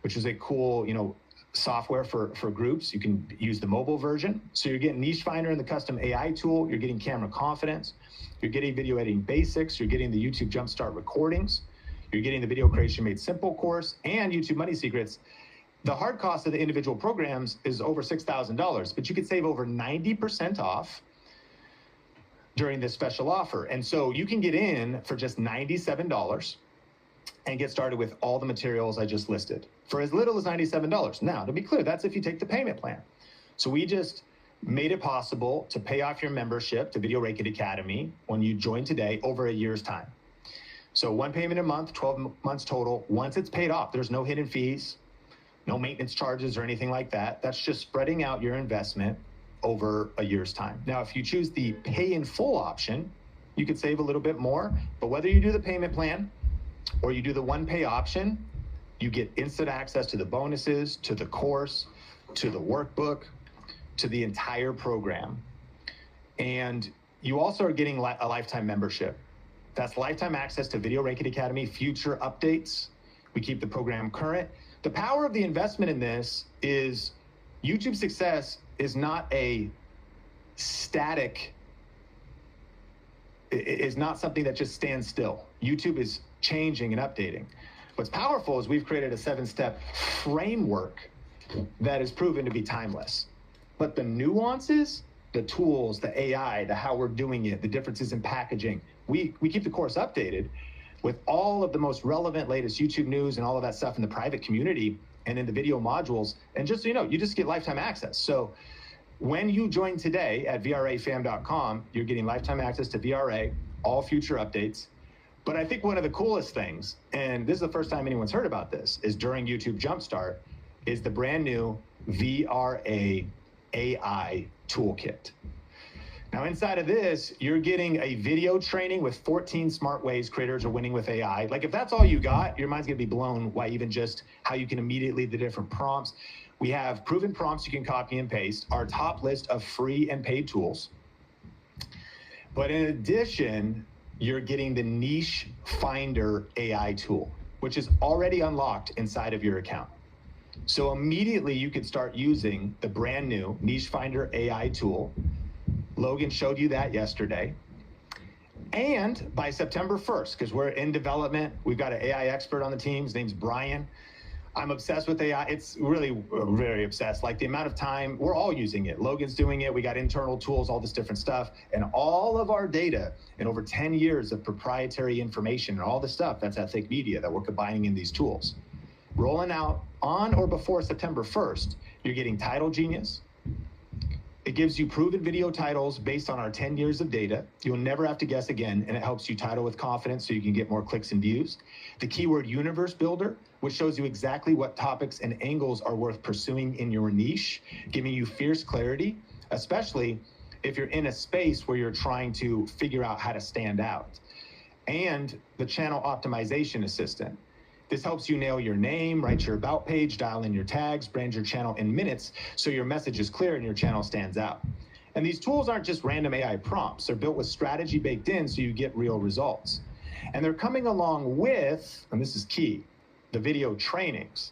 [SPEAKER 1] which is a cool, software for groups. You can use the mobile version. So you're getting Niche Finder and the custom AI tool. You're getting camera confidence. You're getting video editing basics. You're getting the YouTube Jumpstart recordings. You're getting the Video Creation Made Simple course and YouTube Money Secrets. The hard cost of the individual programs is over $6,000, but you could save over 90% off during this special offer. And so you can get in for just $97 and get started with all the materials I just listed for as little as $97. Now, to be clear, that's if you take the payment plan. So we just made it possible to pay off your membership to Video Raking Academy when you join today over a year's time. So one payment a month, 12 months total. Once it's paid off, there's no hidden fees, no maintenance charges or anything like that. That's just spreading out your investment over a year's time. Now, if you choose the pay in full option, you could save a little bit more, but whether you do the payment plan or you do the one pay option, you get instant access to the bonuses, to the course, to the workbook, to the entire program. And you also are getting a lifetime membership. That's lifetime access to Video Raking Academy, future updates. We keep the program current. The power of the investment in this is YouTube success is not a static, is not something that just stands still. YouTube is changing and updating. What's powerful is we've created a 7-step framework that is proven to be timeless. But the nuances, the tools, the AI, the how we're doing it, the differences in packaging, we keep the course updated with all of the most relevant latest YouTube news and all of that stuff in the private community and in the video modules. And just so you know, you just get lifetime access. So when you join today at vrafam.com, you're getting lifetime access to VRA, all future updates. But I think one of the coolest things, and this is the first time anyone's heard about this, is during YouTube Jumpstart, is the brand new VRA AI toolkit. Now, inside of this, you're getting a video training with 14 smart ways creators are winning with AI. Like, if that's all you got, your mind's gonna be blown by even just how you can immediately the different prompts. We have proven prompts you can copy and paste, our top list of free and paid tools. But in addition, you're getting the Niche Finder AI tool, which is already unlocked inside of your account. So immediately you could start using the brand new Niche Finder AI tool. Logan showed you that yesterday. And by September 1st, because we're in development, we've got an AI expert on the team. His name's Brian. I'm obsessed with AI. It's really very obsessed. Like the amount of time, we're all using it. Logan's doing it. We got internal tools, all this different stuff. And all of our data and over 10 years of proprietary information and all the stuff that's at Think Media that we're combining in these tools. Rolling out on or before September 1st, you're getting Title Genius. It gives you proven video titles based on our 10 years of data. You'll never have to guess again, and it helps you title with confidence so you can get more clicks and views. The Keyword Universe Builder, which shows you exactly what topics and angles are worth pursuing in your niche, giving you fierce clarity, especially if you're in a space where you're trying to figure out how to stand out. And the Channel Optimization Assistant. This helps you nail your name, write your about page, dial in your tags, brand your channel in minutes so your message is clear and your channel stands out. And these tools aren't just random AI prompts. They're built with strategy baked in so you get real results. And they're coming along with, and this is key, the video trainings.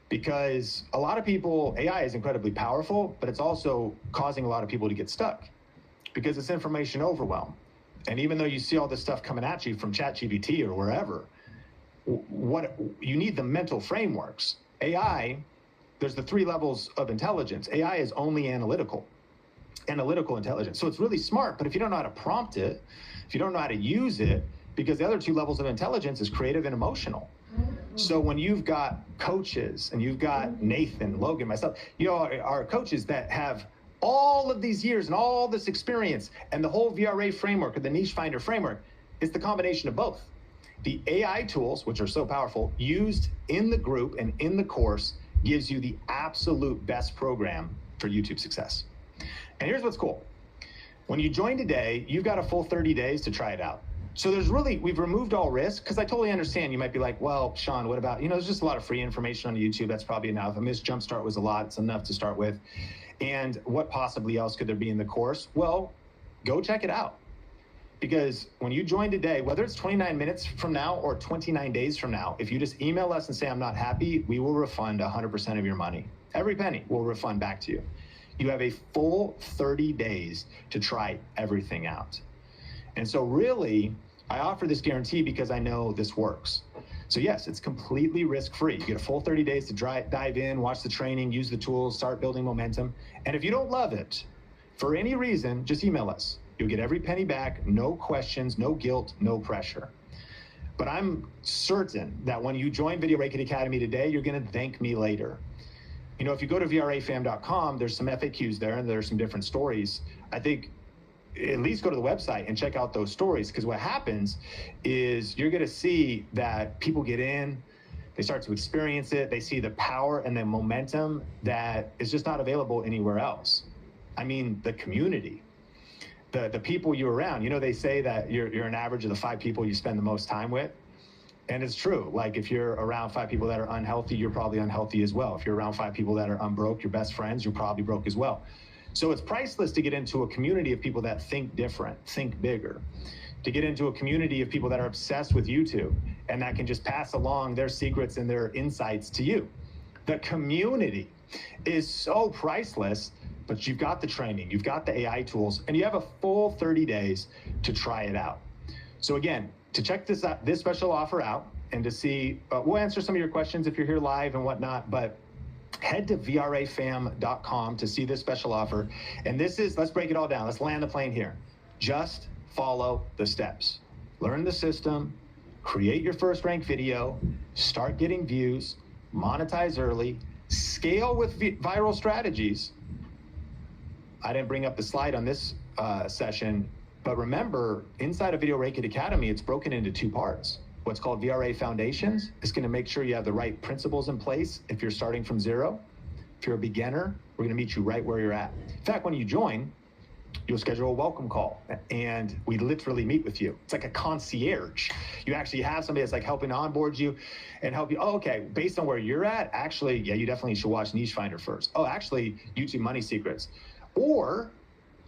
[SPEAKER 1] Because a lot of people, AI is incredibly powerful, but it's also causing a lot of people to get stuck because it's information overwhelm. And even though you see all this stuff coming at you from ChatGPT or wherever, what you need the mental frameworks. AI, there's the 3 levels of intelligence. AI is only analytical intelligence. So it's really smart, but if you don't know how to prompt it, if you don't know how to use it, because the other two levels of intelligence is creative and emotional. So when you've got coaches and you've got Nathan, Logan, myself, you know, our coaches that have all of these years and all this experience and the whole VRA framework or the Niche Finder framework, it's the combination of both. The AI tools, which are so powerful, used in the group and in the course, gives you the absolute best program for YouTube success. And here's what's cool. When you join today, you've got a full 30 days to try it out. So we've removed all risk, because I totally understand. You might be like, well, Sean, what about, there's just a lot of free information on YouTube. That's probably enough. This Jumpstart was a lot. It's enough to start with. And what possibly else could there be in the course? Well, go check it out. Because when you join today, whether it's 29 minutes from now or 29 days from now, if you just email us and say, I'm not happy, we will refund 100% of your money. Every penny will refund back to you. You have a full 30 days to try everything out. And so really, I offer this guarantee because I know this works. So yes, it's completely risk-free. You get a full 30 days to dive in, watch the training, use the tools, start building momentum. And if you don't love it, for any reason, just email us. You'll get every penny back, no questions, no guilt, no pressure. But I'm certain that when you join Video Rate It Academy today, you're gonna thank me later. If you go to vrafam.com, there's some FAQs there and there's some different stories. I think at least go to the website and check out those stories, because what happens is you're gonna see that people get in, they start to experience it, they see the power and the momentum that is just not available anywhere else. I mean, the community, the people you're around, they say that you're an average of the 5 people you spend the most time with. And it's true. Like if you're around 5 people that are unhealthy, you're probably unhealthy as well. If you're around 5 people that are unbroke, your best friends, you're probably broke as well. So it's priceless to get into a community of people that think different, think bigger, to get into a community of people that are obsessed with YouTube and that can just pass along their secrets and their insights to you. The community is so priceless, but you've got the training, you've got the AI tools, and you have a full 30 days to try it out. So again, to check this special offer out and to see, we'll answer some of your questions if you're here live and whatnot, but head to vrafam.com to see this special offer. And this is, let's break it all down. Let's land the plane here. Just follow the steps. Learn the system, create your first ranked video, start getting views, monetize early, scale with viral strategies. I didn't bring up the slide on this session, but remember, inside of Video Rate It Academy, it's broken into 2 parts. What's called VRA Foundations is going to make sure you have the right principles in place if you're starting from zero. If you're a beginner, we're going to meet you right where you're at. In fact, when you join, you'll schedule a welcome call, and we literally meet with you. It's like a concierge. You actually have somebody that's like helping onboard you and help you. Oh, okay, based on where you're at, actually, yeah, you definitely should watch Niche Finder first. Oh, actually, YouTube Money Secrets. Or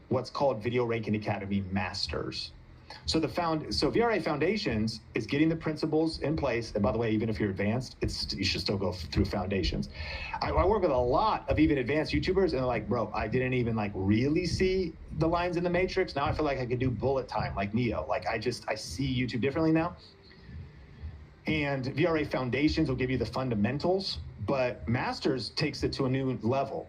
[SPEAKER 1] what's called Video Rate It Academy Masters. So VRA Foundations is getting the principles in place. And by the way, even if you're advanced, you should still go through Foundations. I work with a lot of even advanced YouTubers, and they're like, bro, I didn't even really see the lines in the matrix. Now I feel like I could do bullet time like Neo. Like I see YouTube differently now. And VRA Foundations will give you the fundamentals, but Masters takes it to a new level.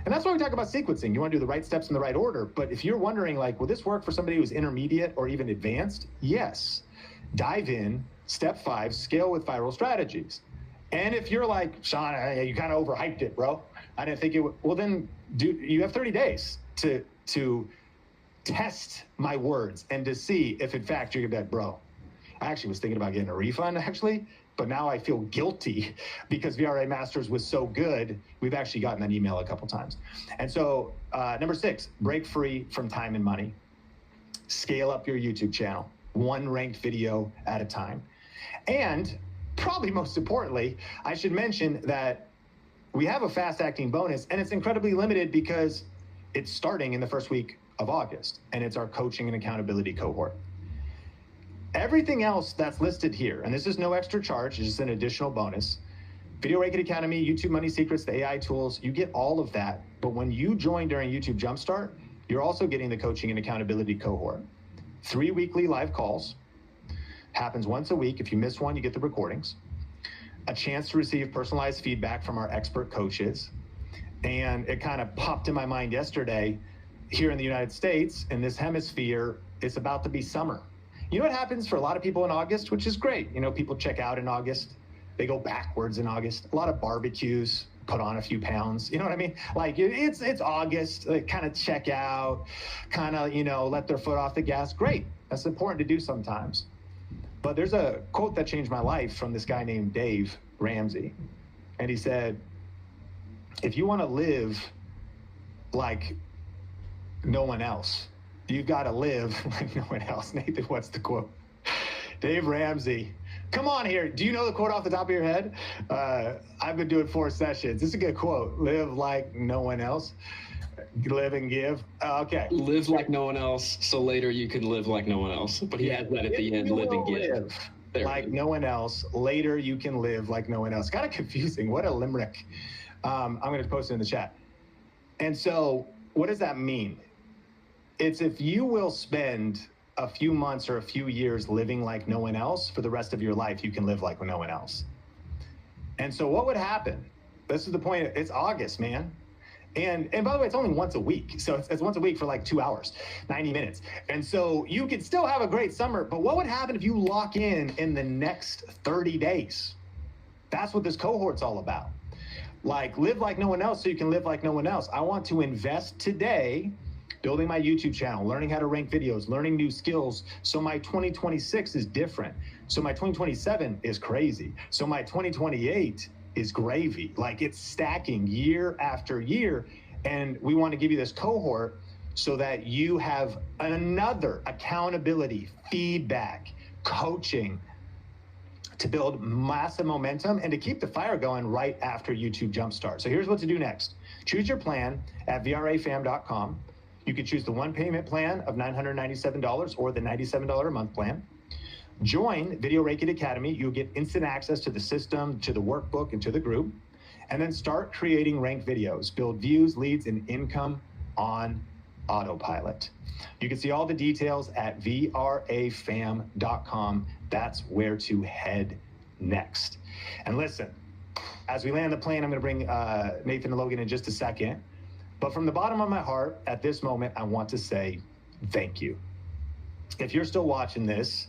[SPEAKER 1] And that's why we talk about sequencing. You want to do the right steps in the right order. But if you're wondering, will this work for somebody who's intermediate or even advanced? Yes. Dive in, step 5, scale with viral strategies. And if you're like, Sean, you kind of overhyped it, bro. I didn't think it would. Well, then you have 30 days to test my words and to see if, in fact, you're going to be like, bro, I actually was thinking about getting a refund, actually. But now I feel guilty because VRA Masters was so good. We've actually gotten that email a couple times. And so number 6, break free from time and money. Scale up your YouTube channel, 1 ranked video at a time. And probably most importantly, I should mention that we have a fast acting bonus, and it's incredibly limited because it's starting in the first week of August, and it's our coaching and accountability cohort. Everything else that's listed here, and this is no extra charge, it's just an additional bonus. Video Rate It Academy, YouTube Money Secrets, the AI tools, you get all of that. But when you join during YouTube Jumpstart, you're also getting the coaching and accountability cohort. 3 weekly live calls, happens once a week. If you miss one, you get the recordings. A chance to receive personalized feedback from our expert coaches. And it kind of popped in my mind yesterday, here in the United States, in this hemisphere, it's about to be summer. You know what happens for a lot of people in August, which is great. You know, people check out in August. They go backwards in August. A lot of barbecues, put on a few pounds. You know what I mean? Like it's August, like kind of check out, kind of, you know, let their foot off the gas. Great. That's important to do sometimes. But there's a quote that changed my life from this guy named Dave Ramsey. And he said, if you want to live like no one else, you've got to live like no one else. Nathan, what's the quote? Dave Ramsey. Come on here. Do you know the quote off the top of your head? I've been doing 4 sessions. This is a good quote. Live like no one else. Live and give. Okay.
[SPEAKER 2] Live like no one else, so later you can live like no one else. But he has that at the end, live and give.
[SPEAKER 1] Like no one else. Later you can live like no one else. Kind of confusing. What a limerick. I'm going to post it in the chat. And so what does that mean? It's if you will spend a few months or a few years living like no one else, for the rest of your life, you can live like no one else. And so what would happen? This is the point. It's August, man. And by the way, it's only once a week. So it's once a week for like 2 hours, 90 minutes. And so you can still have a great summer, but what would happen if you lock in the next 30 days? That's what this cohort's all about. Like live like no one else so you can live like no one else. I want to invest today building my YouTube channel, learning how to rank videos, learning new skills. So my 2026 is different. So my 2027 is crazy. So my 2028 is gravy. Like it's stacking year after year. And we want to give you this cohort so that you have another accountability, feedback, coaching to build massive momentum and to keep the fire going right after YouTube Jumpstart. So here's what to do next. Choose your plan at vrafam.com. You can choose the one payment plan of $997 or the $97 a month plan. Join Video Ranking Academy. You'll get instant access to the system, to the workbook, and to the group. And then start creating ranked videos. Build views, leads, and income on autopilot. You can see all the details at vrafam.com. That's where to head next. And listen, as we land the plane, I'm going to bring Nathan and Logan in just a second. But from the bottom of my heart, at this moment, I want to say thank you. If you're still watching this,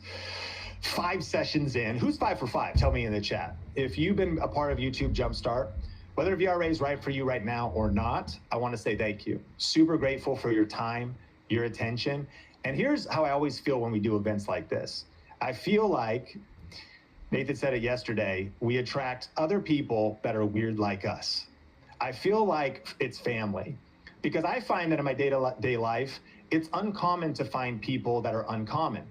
[SPEAKER 1] 5 sessions in, who's 5 for 5? Tell me in the chat. If you've been a part of YouTube Jumpstart, whether VRA is right for you right now or not, I want to say thank you. Super grateful for your time, your attention. And here's how I always feel when we do events like this. I feel like, Nathan said it yesterday, we attract other people that are weird like us. I feel like it's family because I find that in my day-to-day life, it's uncommon to find people that are uncommon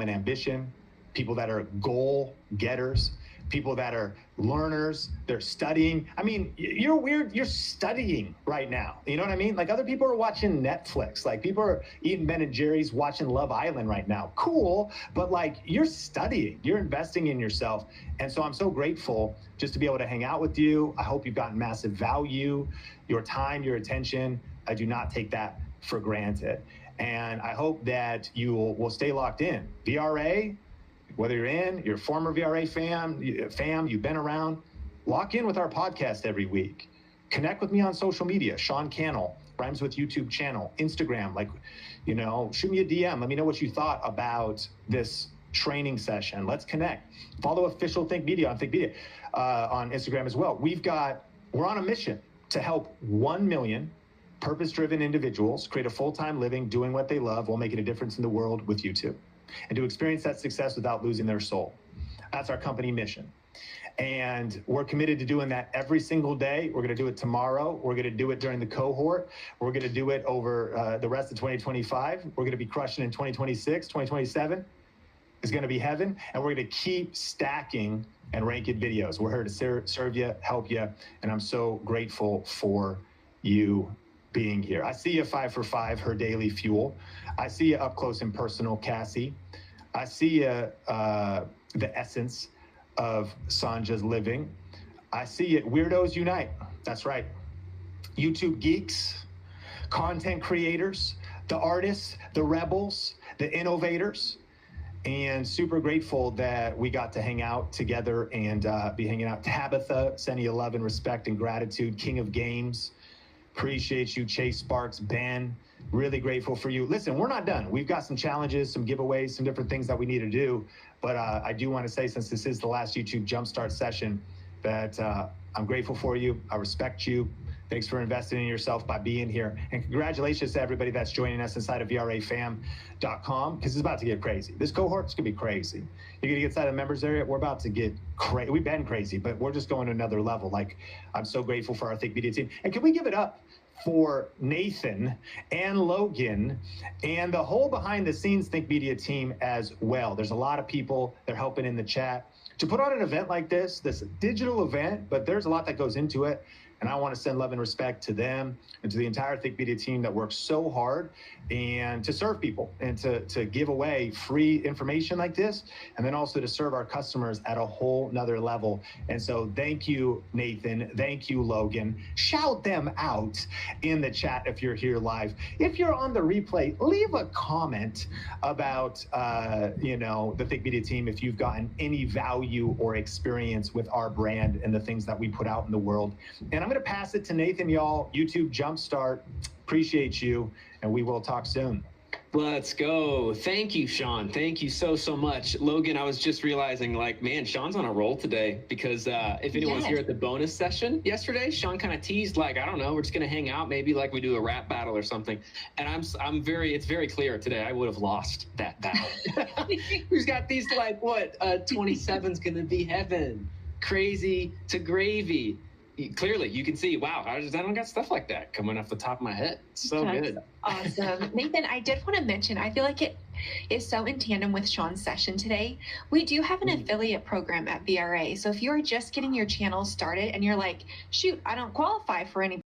[SPEAKER 1] ambition, people that are goal getters, people that are learners, they're studying. I mean, you're weird, you're studying right now. You know what I mean? Like other people are watching Netflix, like people are eating Ben & Jerry's, watching Love Island right now. Cool, but like you're studying, you're investing in yourself. And so I'm so grateful just to be able to hang out with you. I hope you've gotten massive value, your time, your attention. I do not take that for granted. And I hope that you will stay locked in. VRA, whether you're a former VRA fam, you've been around, lock in with our podcast every week. Connect with me on social media, Sean Cannell, Rhymes with YouTube channel, Instagram, shoot me a DM. Let me know what you thought about this training session. Let's connect. Follow official Think Media on Think Media on Instagram as well. We're on a mission to help 1 million purpose-driven individuals create a full-time living doing what they love while making a difference in the world with YouTube, and to experience that success without losing their soul. That's our company mission. And we're committed to doing that every single day. We're going to do it tomorrow. We're going to do it during the cohort. We're going to do it over the rest of 2025. We're going to be crushing in 2026, 2027 is going to be heaven. And we're going to keep stacking and ranking videos. We're here to serve you, help you. And I'm so grateful for you being here. I see you 5 for 5, her daily fuel. I see you up close and personal, Cassie. I see you the essence of Sanja's living. I see it. Weirdos Unite. That's right. YouTube geeks, content creators, the artists, the rebels, the innovators, and super grateful that we got to hang out together and be hanging out. Tabitha, sending you love and respect and gratitude. King of Games. Appreciate you. Chase Sparks, Ben, Really grateful for you. Listen, we're not done. We've got some challenges, some giveaways, some different things that we need to do. But I do want to say, since this is the last YouTube Jumpstart session, that I'm grateful for you. I respect you. Thanks for investing in yourself by being here. And congratulations to everybody that's joining us inside of VRAFam.com, because it's about to get crazy. This cohort's going to be crazy. You're going to get inside the members area. We're about to get crazy. We've been crazy, but we're just going to another level. Like, I'm so grateful for our Think Media team. And can we give it up for Nathan and Logan and the whole behind the scenes Think Media team as well? There's a lot of people that are helping in the chat to put on an event like this digital event, but there's a lot that goes into it. And I want to send love and respect to them and to the entire Think Media team that works so hard and to serve people and to give away free information like this, and then also to serve our customers at a whole nother level. And so thank you, Nathan. Thank you, Logan. Shout them out in the chat if you're here live. If you're on the replay, leave a comment about, the Think Media team, if you've gotten any value or experience with our brand and the things that we put out in the world. And I'm going to pass it to Nathan, y'all. YouTube Jumpstart. Appreciate you, and we will talk soon.
[SPEAKER 2] Let's go. Thank you, Sean. Thank you so much. Logan, I was just realizing, like, man, Sean's on a roll today, because if anyone was here at the bonus session yesterday, Sean kind of teased, like, I don't know, we're just going to hang out, maybe like we do a rap battle or something. And it's very clear today I would have lost that battle. Who's got these, like, 27's going to be heaven. Crazy to gravy. Clearly, you can see, wow, I don't got stuff like that coming off the top of my head. So
[SPEAKER 3] That's
[SPEAKER 2] good.
[SPEAKER 3] Awesome. Nathan, I did want to mention, I feel like it is so in tandem with Sean's session today. We do have an affiliate program at VRA. So if you're just getting your channel started and you're like, shoot, I don't qualify for any